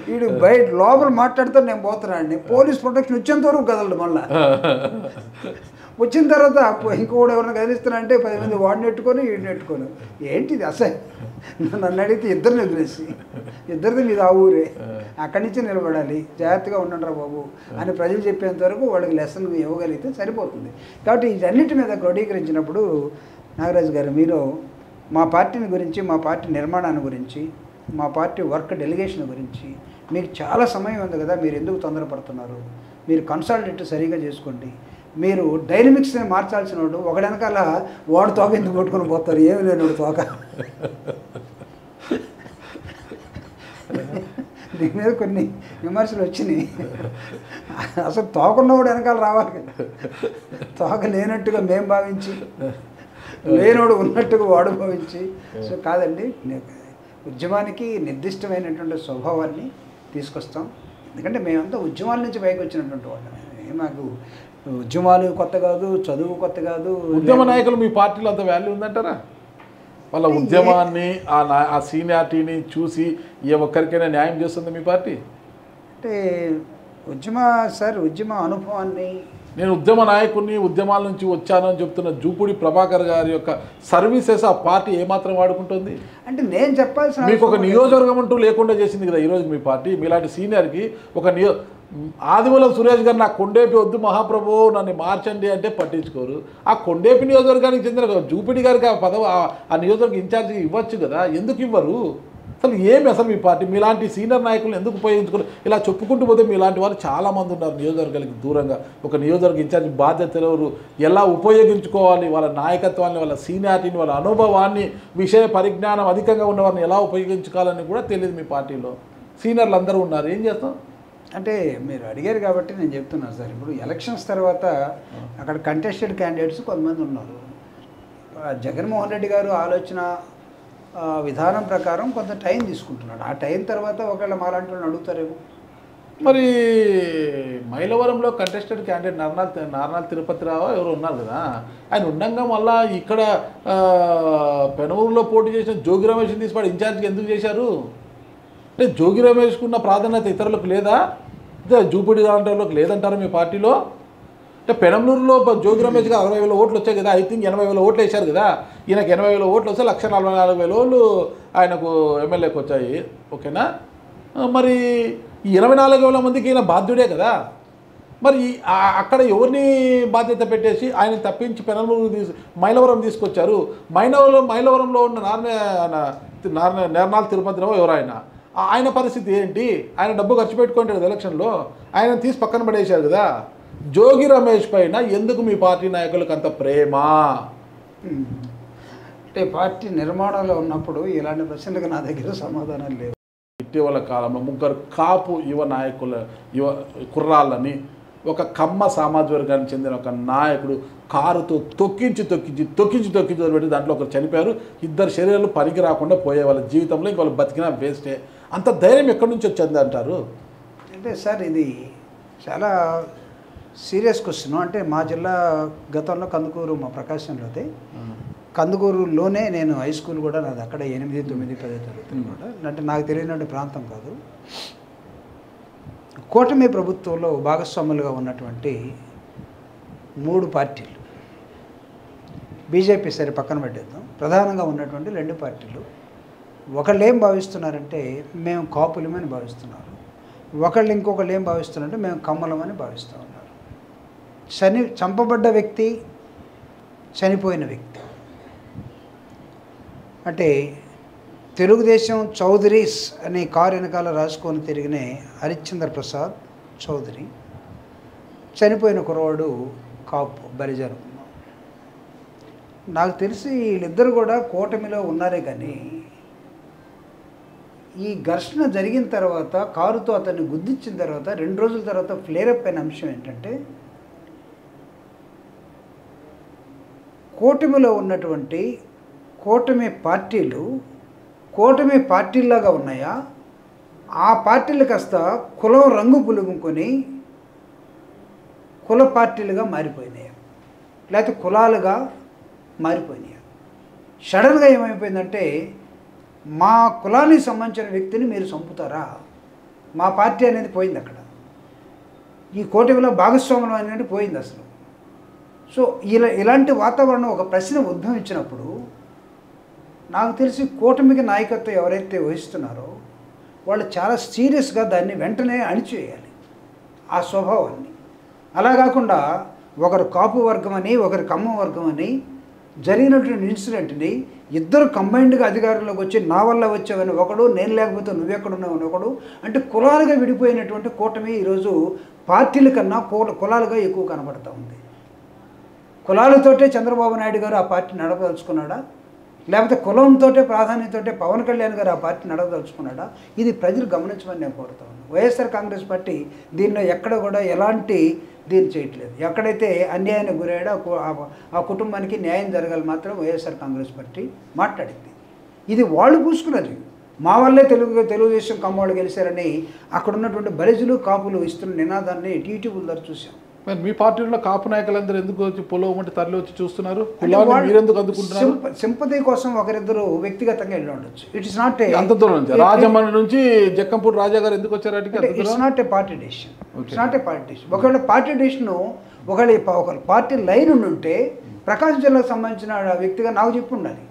వీడు బయట లోపల మాట్లాడుతూ నేను పోతున్నాను, పోలీస్ ప్రొటెక్షన్ వచ్చేంత వరకు కదలడు. మళ్ళీ వచ్చిన తర్వాత ఇంకోటి ఎవరైనా కదిలిస్తున్నారంటే 10 మంది వాడిని నెట్టుకొని వీడిని నెట్టుకొని, ఏంటిది అసలు నన్ను అడిగితే ఇద్దరిని వదిలేసి ఇద్దరిది మీద ఆ ఊరే, అక్కడి నుంచి నిలబడాలి, జాగ్రత్తగా ఉండండిరా బాబు అని ప్రజలు చెప్పేంత వరకు వాళ్ళకి లెసన్ ఇవ్వగలిగితే సరిపోతుంది. కాబట్టి వీటన్నిటి మీద క్రోడీకరించినప్పుడు నాగరాజు గారు, మీరు మా పార్టీని గురించి, మా పార్టీ నిర్మాణాన్ని గురించి, మా పార్టీ వర్క్ డెలిగేషన్ గురించి మీకు చాలా సమయం ఉంది కదా, మీరు ఎందుకు తొందరపడుతున్నారు? మీరు కన్సల్టేట్ సరిగా చేసుకోండి. మీరు డైనమిక్స్ని మార్చాల్సిన వాడు ఒకటి వెనకాల వాడు తోక ఎందుకు కొట్టుకొని పోతారు, ఏమి లేనివాడు తోక. దీని మీద కొన్ని విమర్శలు వచ్చినాయి. అసలు తోకున్నవాడు వెనకాల రావాలి కదా, తోక లేనట్టుగా మేము భావించి, లేనోడు ఉన్నట్టుగా వాడు భావించి. సో కాదండి, ఉద్యమానికి నిర్దిష్టమైనటువంటి స్వభావాన్ని తీసుకొస్తాం. ఎందుకంటే మేమంతా ఉద్యమాల నుంచి పైకి వచ్చినటువంటి వాళ్ళమే, మాకు ఉద్యమాలు కొత్త కాదు, చదువు కొత్త కాదు. ఉద్యమ నాయకులు మీ పార్టీలో అంత వాల్యూ ఉందంటారా? వాళ్ళ ఉద్యమాన్ని, ఆ సీనియారిటీని చూసి ఏ ఒక్కరికైనా న్యాయం చేస్తుంది మీ పార్టీ? అంటే ఉద్యమ అనుభవాన్ని, నేను ఉద్యమ నాయకుడిని, ఉద్యమాల నుంచి వచ్చానని చెప్తున్న జూపూడి ప్రభాకర్ గారి యొక్క సర్వీసెస్ ఆ పార్టీ ఏమాత్రం వాడుకుంటుంది? అంటే నేను చెప్పాల్సిన, మీకు ఒక నియోజకవర్గం అంటూ లేకుండా చేసింది కదా ఈరోజు మీ పార్టీ. మీలాంటి సీనియర్కి ఒక ఆదిమూలం సురేష్ గారు నాకు కొండేపి వద్దు మహాప్రభు నన్ను మార్చండి అంటే పట్టించుకోరు. ఆ కొండేపి నియోజకవర్గానికి చెందిన జూపిడి గారికి ఆ నియోజకవర్గ ఇన్ఛార్జిగా ఇవ్వచ్చు కదా, ఎందుకు ఇవ్వరు? అసలు ఏమి అసలు మీ పార్టీ మీలాంటి సీనియర్ నాయకులు ఎందుకు ఉపయోగించుకోవాలి? ఇలా చెప్పుకుంటూ పోతే మీలాంటి వారు చాలామంది ఉన్నారు నియోజకవర్గానికి దూరంగా. ఒక నియోజకవర్గ ఇన్ఛార్జ్ బాధ్యతలు ఎలా ఉపయోగించుకోవాలి, వాళ్ళ నాయకత్వాన్ని, వాళ్ళ సీనియారిటీని, వాళ్ళ అనుభవాన్ని, విషయ పరిజ్ఞానం అధికంగా ఉన్న వారిని ఎలా ఉపయోగించుకోవాలని కూడా తెలియదు మీ పార్టీలో. సీనియర్లు అందరూ ఉన్నారు, ఏం చేస్తాం? అంటే మీరు అడిగారు కాబట్టి నేను చెప్తున్నాను సార్. ఇప్పుడు ఎలక్షన్స్ తర్వాత అక్కడ కంటెస్టెడ్ క్యాండిడేట్స్ కొంతమంది ఉన్నారు. జగన్మోహన్ రెడ్డి గారు ఆలోచన విధానం ప్రకారం కొంత టైం తీసుకుంటున్నాడు. ఆ టైం తర్వాత ఒకవేళ మాలాంటి వాళ్ళని అడుగుతారేమో. మరి మైలవరంలో కంటెస్టెడ్ క్యాండిడేట్ నార్నాల్ తిరుపతిరావు ఎవరు ఉన్నారు కదా, ఆయన ఉండగా మళ్ళా ఇక్కడ పెనమూరులో పోటీ చేసిన జోగి రమేష్ని తీసిపాడు ఇన్ఛార్జ్కి ఎందుకు చేశారు? అంటే జోగి రమేష్కు ఉన్న ప్రాధాన్యత ఇతరులకు లేదా? జూపిడి దాంట్లోకి లేదంటారా మీ పార్టీలో? అంటే పెనమలూరులో జోగి రమేష్గా 60,000 ఓట్లు వచ్చాయి కదా, ఐ థింక్ 80,000 ఓట్లు వేశారు కదా. ఈయనకు 80,000 ఓట్లు వస్తే 1,44,000 ఓట్లు ఆయనకు ఎమ్మెల్యేకి వచ్చాయి. ఓకేనా? మరి ఈ 24,000 మందికి ఈయన బాధ్యుడే కదా. మరి అక్కడ ఎవరిని బాధ్యత పెట్టేసి ఆయన తప్పించి పెనమలూరు మైలవరం తీసుకొచ్చారు. మైలవరంలో ఉన్న నేర్నాల్ తిరుపతిరావు ఎవరు ఆయన పరిస్థితి ఏంటి? ఆయన డబ్బు ఖర్చు పెట్టుకుంటాడు ఎలక్షన్లో, ఆయన తీసి పక్కన పడేశారు కదా. జోగి రమేష్ పైన ఎందుకు మీ పార్టీ నాయకులకు అంత ప్రేమ? అంటే పార్టీ నిర్మాణంలో ఉన్నప్పుడు ఇలాంటి ప్రశ్నలకు నా దగ్గర సమాధానం లేవు. ఇటీవల కాలంలో 3 కాపు యువ కుర్రాళ్ళని ఒక కమ్మ సామాజిక వర్గానికి చెందిన ఒక నాయకుడు కారుతో తొక్కించి పెట్టి దాంట్లో ఒకరు చనిపోయారు. 2 శరీరాలు పనికి రాకుండా పోయే వాళ్ళ జీవితంలో ఇంక వాళ్ళు బతికినా వేస్టే. అంత ధైర్యం ఎక్కడి నుంచి వచ్చింది అంటారు? అంటే సార్ ఇది చాలా సీరియస్ క్వశ్చన్. అంటే మా జిల్లా గతంలో కందుకూరు, మా ప్రకాశంలోతే కందుకూరులోనే నేను హై స్కూల్ కూడా నాది అక్కడ 8, 9, 10 తరగతులు కూడా. అంటే నాకు తెలియనటువంటి ప్రాంతం కాదు. కూటమి ప్రభుత్వంలో భాగస్వాములుగా ఉన్నటువంటి 3 పార్టీలు, బీజేపీ సరే పక్కన పెట్టేద్దాం, ప్రధానంగా ఉన్నటువంటి 2 పార్టీలు ఒకళ్ళు ఏం భావిస్తున్నారంటే మేము కాపులమని భావిస్తున్నారు. ఒకళ్ళు ఇంకొకళ్ళు ఏం భావిస్తున్నారంటే మేము కమ్మలమని భావిస్తూ ఉన్నారు. చంపబడ్డ వ్యక్తి, చనిపోయిన వ్యక్తి అంటే తెలుగుదేశం చౌదరీస్ అనే కారు వెనకాల రాసుకొని తిరిగిన హరిశ్చంద్ర ప్రసాద్ చౌదరి, చనిపోయిన కురవాడు కాపు బరిజారు. నాకు తెలిసి వీళ్ళిద్దరు కూడా కూటమిలో ఉన్నారే కానీ ఈ ఘర్షణ జరిగిన తర్వాత కారుతో అతన్ని గుద్దించిన తర్వాత 2 రోజుల తర్వాత ఫ్లేరప్ అయిన అంశం ఏంటంటే కూటమిలో ఉన్నటువంటి కూటమి పార్టీల్లాగా ఉన్నాయా, ఆ పార్టీలు కాస్త కులం రంగు పులుముకొని కుల పార్టీలుగా మారిపోయినాయి, లేకపోతే కులాలుగా మారిపోయినాయి. సడన్గా ఏమైపోయిందంటే మా కులానికి సంబంధించిన వ్యక్తిని మీరు చంపుతారా? మా పార్టీ అనేది పోయింది అక్కడ. ఈ కూటమిలో భాగస్వామ్యం అనేది పోయింది అసలు. సో ఇలాంటి వాతావరణం ఒక ప్రశ్న ఉద్భవించినప్పుడు నాకు తెలిసి కూటమికి నాయకత్వం ఎవరైతే వహిస్తున్నారో వాళ్ళు చాలా సీరియస్గా దాన్ని వెంటనే అణిచివేయాలి ఆ స్వభావాన్ని. అలా కాకుండా ఒకరు కాపు వర్గం అని ఒకరు కమ్మ వర్గం అని జరిగినటువంటి ఇన్సిడెంట్ని ఇద్దరు కంబైన్డ్గా అధికారంలోకి వచ్చి నా వల్ల వచ్చావని ఒకడు, నేను లేకపోతే నువ్వెక్కడున్నావని ఒకడు, అంటే కులాలుగా విడిపోయినటువంటి కూటమి ఈరోజు పార్టీల కన్నా కులాలుగా ఎక్కువ కనబడుతూ ఉంది. కులాలతోటే చంద్రబాబు నాయుడు గారు ఆ పార్టీ నడపదలుచుకున్నాడా, లేకపోతే కులంతోటే ప్రాధాన్యతోటే పవన్ కళ్యాణ్ గారు ఆ పార్టీ నడపదలుచుకున్నాడా? ఇది ప్రజలు గమనించమని నేను కోరుతా ఉన్నాను. వైఎస్ఆర్ కాంగ్రెస్ పార్టీ దీనిలో ఎక్కడ కూడా ఎలాంటి దీన్ని చేయట్లేదు. ఎక్కడైతే అన్యాయానికి గురయ్యాడో ఆ కుటుంబానికి న్యాయం జరగాలి మాత్రం వైఎస్ఆర్ కాంగ్రెస్ పార్టీ మాట్లాడింది. ఇది వాళ్ళు పూసుకున్నది. మా వల్లే తెలుగుదేశం కమ్మవాళ్ళు గెలిచారని అక్కడ ఉన్నటువంటి బలిజులు కాపులు ఇస్తున్న నినాదాన్ని టీటీవీ ద్వారా చూసాం. మరి మీ పార్టీలో కాపు నాయకులందరూ ఎందుకు వచ్చి పొలవమంటే తరలి వచ్చి చూస్తున్నారు? మీరెందుకు అందుకుంటున్నారు? సింపతి కోసం ఒకరిద్దరు వ్యక్తిగతంగా వెళ్ళి ఉండొచ్చు. ఇట్ ఇస్ నాట్ అంత దూరం నుంచి రాజమండ్రి నుంచి జక్కంపూడి రాజా గారు ఎందుకు వచ్చారు? It's not a party decision. It's not a party decision. ఒకవేళ పార్టీ డెసిషన్ ఒక పార్టీ లైన్ ఉంటే ప్రకాశం జిల్లాకు సంబంధించిన వ్యక్తిగా నాకు చెప్పి ఉండాలి,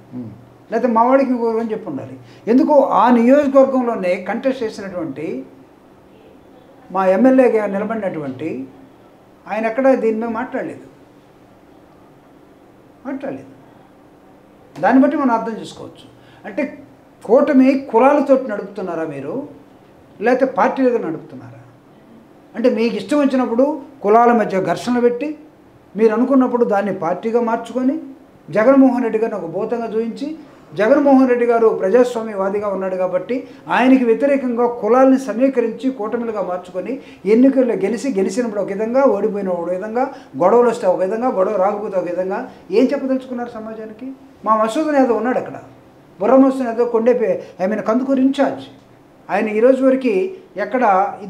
లేకపోతే మా వాడికి ఇంకొకరు చెప్పి ఉండాలి. ఎందుకో ఆ నియోజకవర్గంలోనే కంటెస్ట్ చేసినటువంటి మా ఎమ్మెల్యేగా నిలబడినటువంటి ఆయన ఎక్కడ దీని మీద మాట్లాడలేదు. దాన్ని బట్టి మనం అర్థం చేసుకోవచ్చు. అంటే కూటమి కులాలతో నడుపుతున్నారా మీరు, లేకపోతే పార్టీలుగా నడుపుతున్నారా? అంటే మీకు ఇష్టం వచ్చినప్పుడు కులాల మధ్య ఘర్షణ పెట్టి మీరు అనుకున్నప్పుడు దాన్ని పార్టీగా మార్చుకొని జగన్మోహన్ రెడ్డి గారిని ఒక భూతంగా చూపించి, జగన్మోహన్ రెడ్డి గారు ప్రజాస్వామ్యవాదిగా ఉన్నాడు కాబట్టి ఆయనకి వ్యతిరేకంగా కులాల్ని సమీకరించి కూటమిలుగా మార్చుకొని ఎన్నికల్లో గెలిచినప్పుడు ఒక విధంగా, ఓడిపోయిన ఒక విధంగా, గొడవలు వస్తే ఒక విధంగా, గొడవ రాకపోతే ఒక విధంగా ఏం చెప్పదలుచుకున్నారు సమాజానికి? మా మసూదన్ యాదవ్ ఉన్నాడు అక్కడ, బుర్ర మసూదన్ యాదవ్ కొండేపి కందుకూరు ఇన్ఛార్జ్. ఆయన ఈరోజు వరకు ఎక్కడ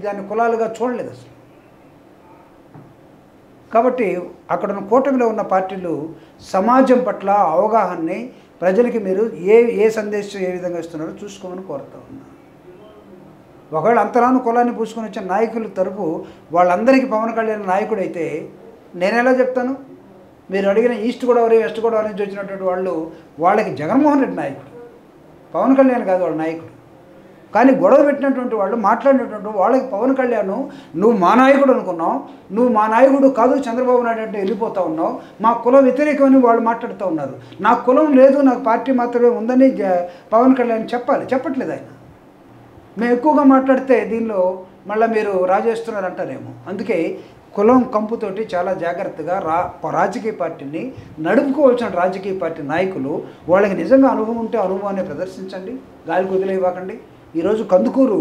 దాన్ని కులాలుగా చూడలేదు అసలు. కాబట్టి అక్కడ ఉన్న కూటమిలో ఉన్న పార్టీలు సమాజం పట్ల అవగాహనని ప్రజలకి మీరు ఏ సందేశం ఏ విధంగా ఇస్తున్నారో చూసుకోమని కోరుతా ఉన్నాను. ఒకవేళ అంతరాను కులాన్ని పూసుకొని వచ్చిన నాయకుల తరపు వాళ్ళందరికీ పవన్ కళ్యాణ్ నాయకుడు అయితే నేను ఎలా చెప్తాను? మీరు అడిగిన ఈస్ట్ గోదావరి, వెస్ట్ గోదావరి నుంచి వచ్చినటువంటి వాళ్ళకి జగన్మోహన్ రెడ్డి నాయకుడు, పవన్ కళ్యాణ్ కాదు వాళ్ళ నాయకుడు. కానీ గొడవ పెట్టినటువంటి వాళ్ళు, మాట్లాడినటువంటి వాళ్ళకి పవన్ కళ్యాణ్ నువ్వు మా నాయకుడు అనుకున్నావు, నువ్వు మా నాయకుడు కాదు చంద్రబాబు నాయుడు అంటే వెళ్ళిపోతూ ఉన్నావు, మా కులం వ్యతిరేకమని వాళ్ళు మాట్లాడుతూ ఉన్నారు. నాకు కులం లేదు, నాకు పార్టీ మాత్రమే ఉందని పవన్ కళ్యాణ్ చెప్పాలి, చెప్పట్లేదు ఆయన. మేము ఎక్కువగా మాట్లాడితే దీనిలో మళ్ళీ మీరు రాజేస్తున్నారంటారేమో. అందుకే కులం కంపుతోటి చాలా జాగ్రత్తగా రాజకీయ పార్టీని నడుపుకోవాల్సిన రాజకీయ పార్టీ నాయకులు వాళ్ళకి నిజంగా అనుభవం ఉంటే అనుభవాన్ని ప్రదర్శించండి, గాలికి వదిలేయకండి. ఈరోజు కందుకూరు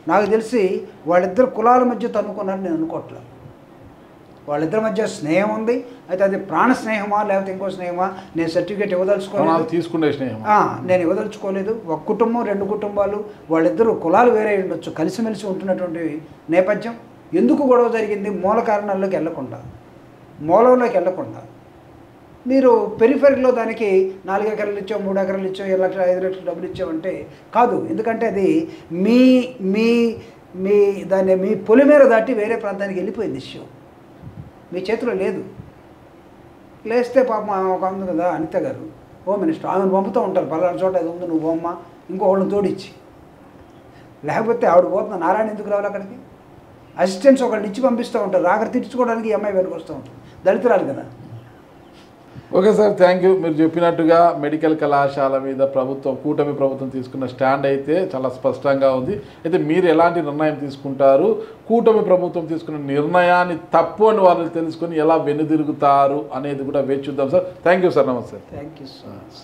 నాకు తెలిసి వాళ్ళిద్దరు కులాల మధ్య తన్నుకున్నారని నేను అనుకోవట్లేదు. వాళ్ళిద్దరి మధ్య స్నేహం ఉంది. అయితే అది ప్రాణ స్నేహమా లేకపోతే ఇంకో స్నేహమా నేను సర్టిఫికేట్ ఇవ్వదలుచుకోలేదు, తీసుకునే స్నేహం నేను ఇవ్వదలుచుకోలేదు. ఒక కుటుంబం, రెండు కుటుంబాలు, వాళ్ళిద్దరు కులాలు వేరే ఉండొచ్చు, కలిసిమెలిసి ఉంటున్నటువంటి నేపథ్యం. ఎందుకు గొడవ జరిగింది? మూల కారణాల్లోకి మూలంలోకి వెళ్ళకుండా మీరు పెరిఫెరీలో దానికి 4 ఎకరాలు ఇచ్చావు, 3 ఎకరాలు ఇచ్చావు, 7 లక్షలు 5 లక్షలు డబ్బులు ఇచ్చావంటే కాదు. ఎందుకంటే అది మీ మీ మీ దాన్ని మీ పొలిమేర దాటి వేరే ప్రాంతానికి వెళ్ళిపోయింది. ఇష్యూ మీ చేతిలో లేదు. లేస్తే పాపం ఒక ఉంది కదా అనిత గారు, హోమ్ మినిస్టర్, ఆమెను పంపుతూ ఉంటారు, పలానా చోట అది ఉంది నువ్వు బొమ్మ, ఇంకో వాళ్ళని తోడిచ్చి. లేకపోతే ఆవిడ పోతున్న నారాయణ ఎందుకు రావాలి అక్కడికి? అసిస్టెంట్స్ ఒకళ్ళని ఇచ్చి పంపిస్తూ ఉంటారు, రాకరి తీర్చుకోవడానికి ఈ అమ్మాయి వెనుక వస్తూ ఉంటుంది, దళితురాలు కదా. Okay sir, thank you. మీరు చెప్పినట్టుగా మెడికల్ కళాశాల మీద కూటమి ప్రభుత్వం తీసుకున్న స్టాండ్ అయితే చాలా స్పష్టంగా ఉంది. అయితే మీరు ఎలాంటి నిర్ణయం తీసుకుంటారు, కూటమి ప్రభుత్వం తీసుకున్న నిర్ణయాన్ని తప్పు అని వాళ్ళు తెలుసుకొని ఎలా వెనుదిరుగుతారు అనేది కూడా వేచి చూద్దాం సార్. థ్యాంక్ యూ సార్, నమస్తే. Thank you so much.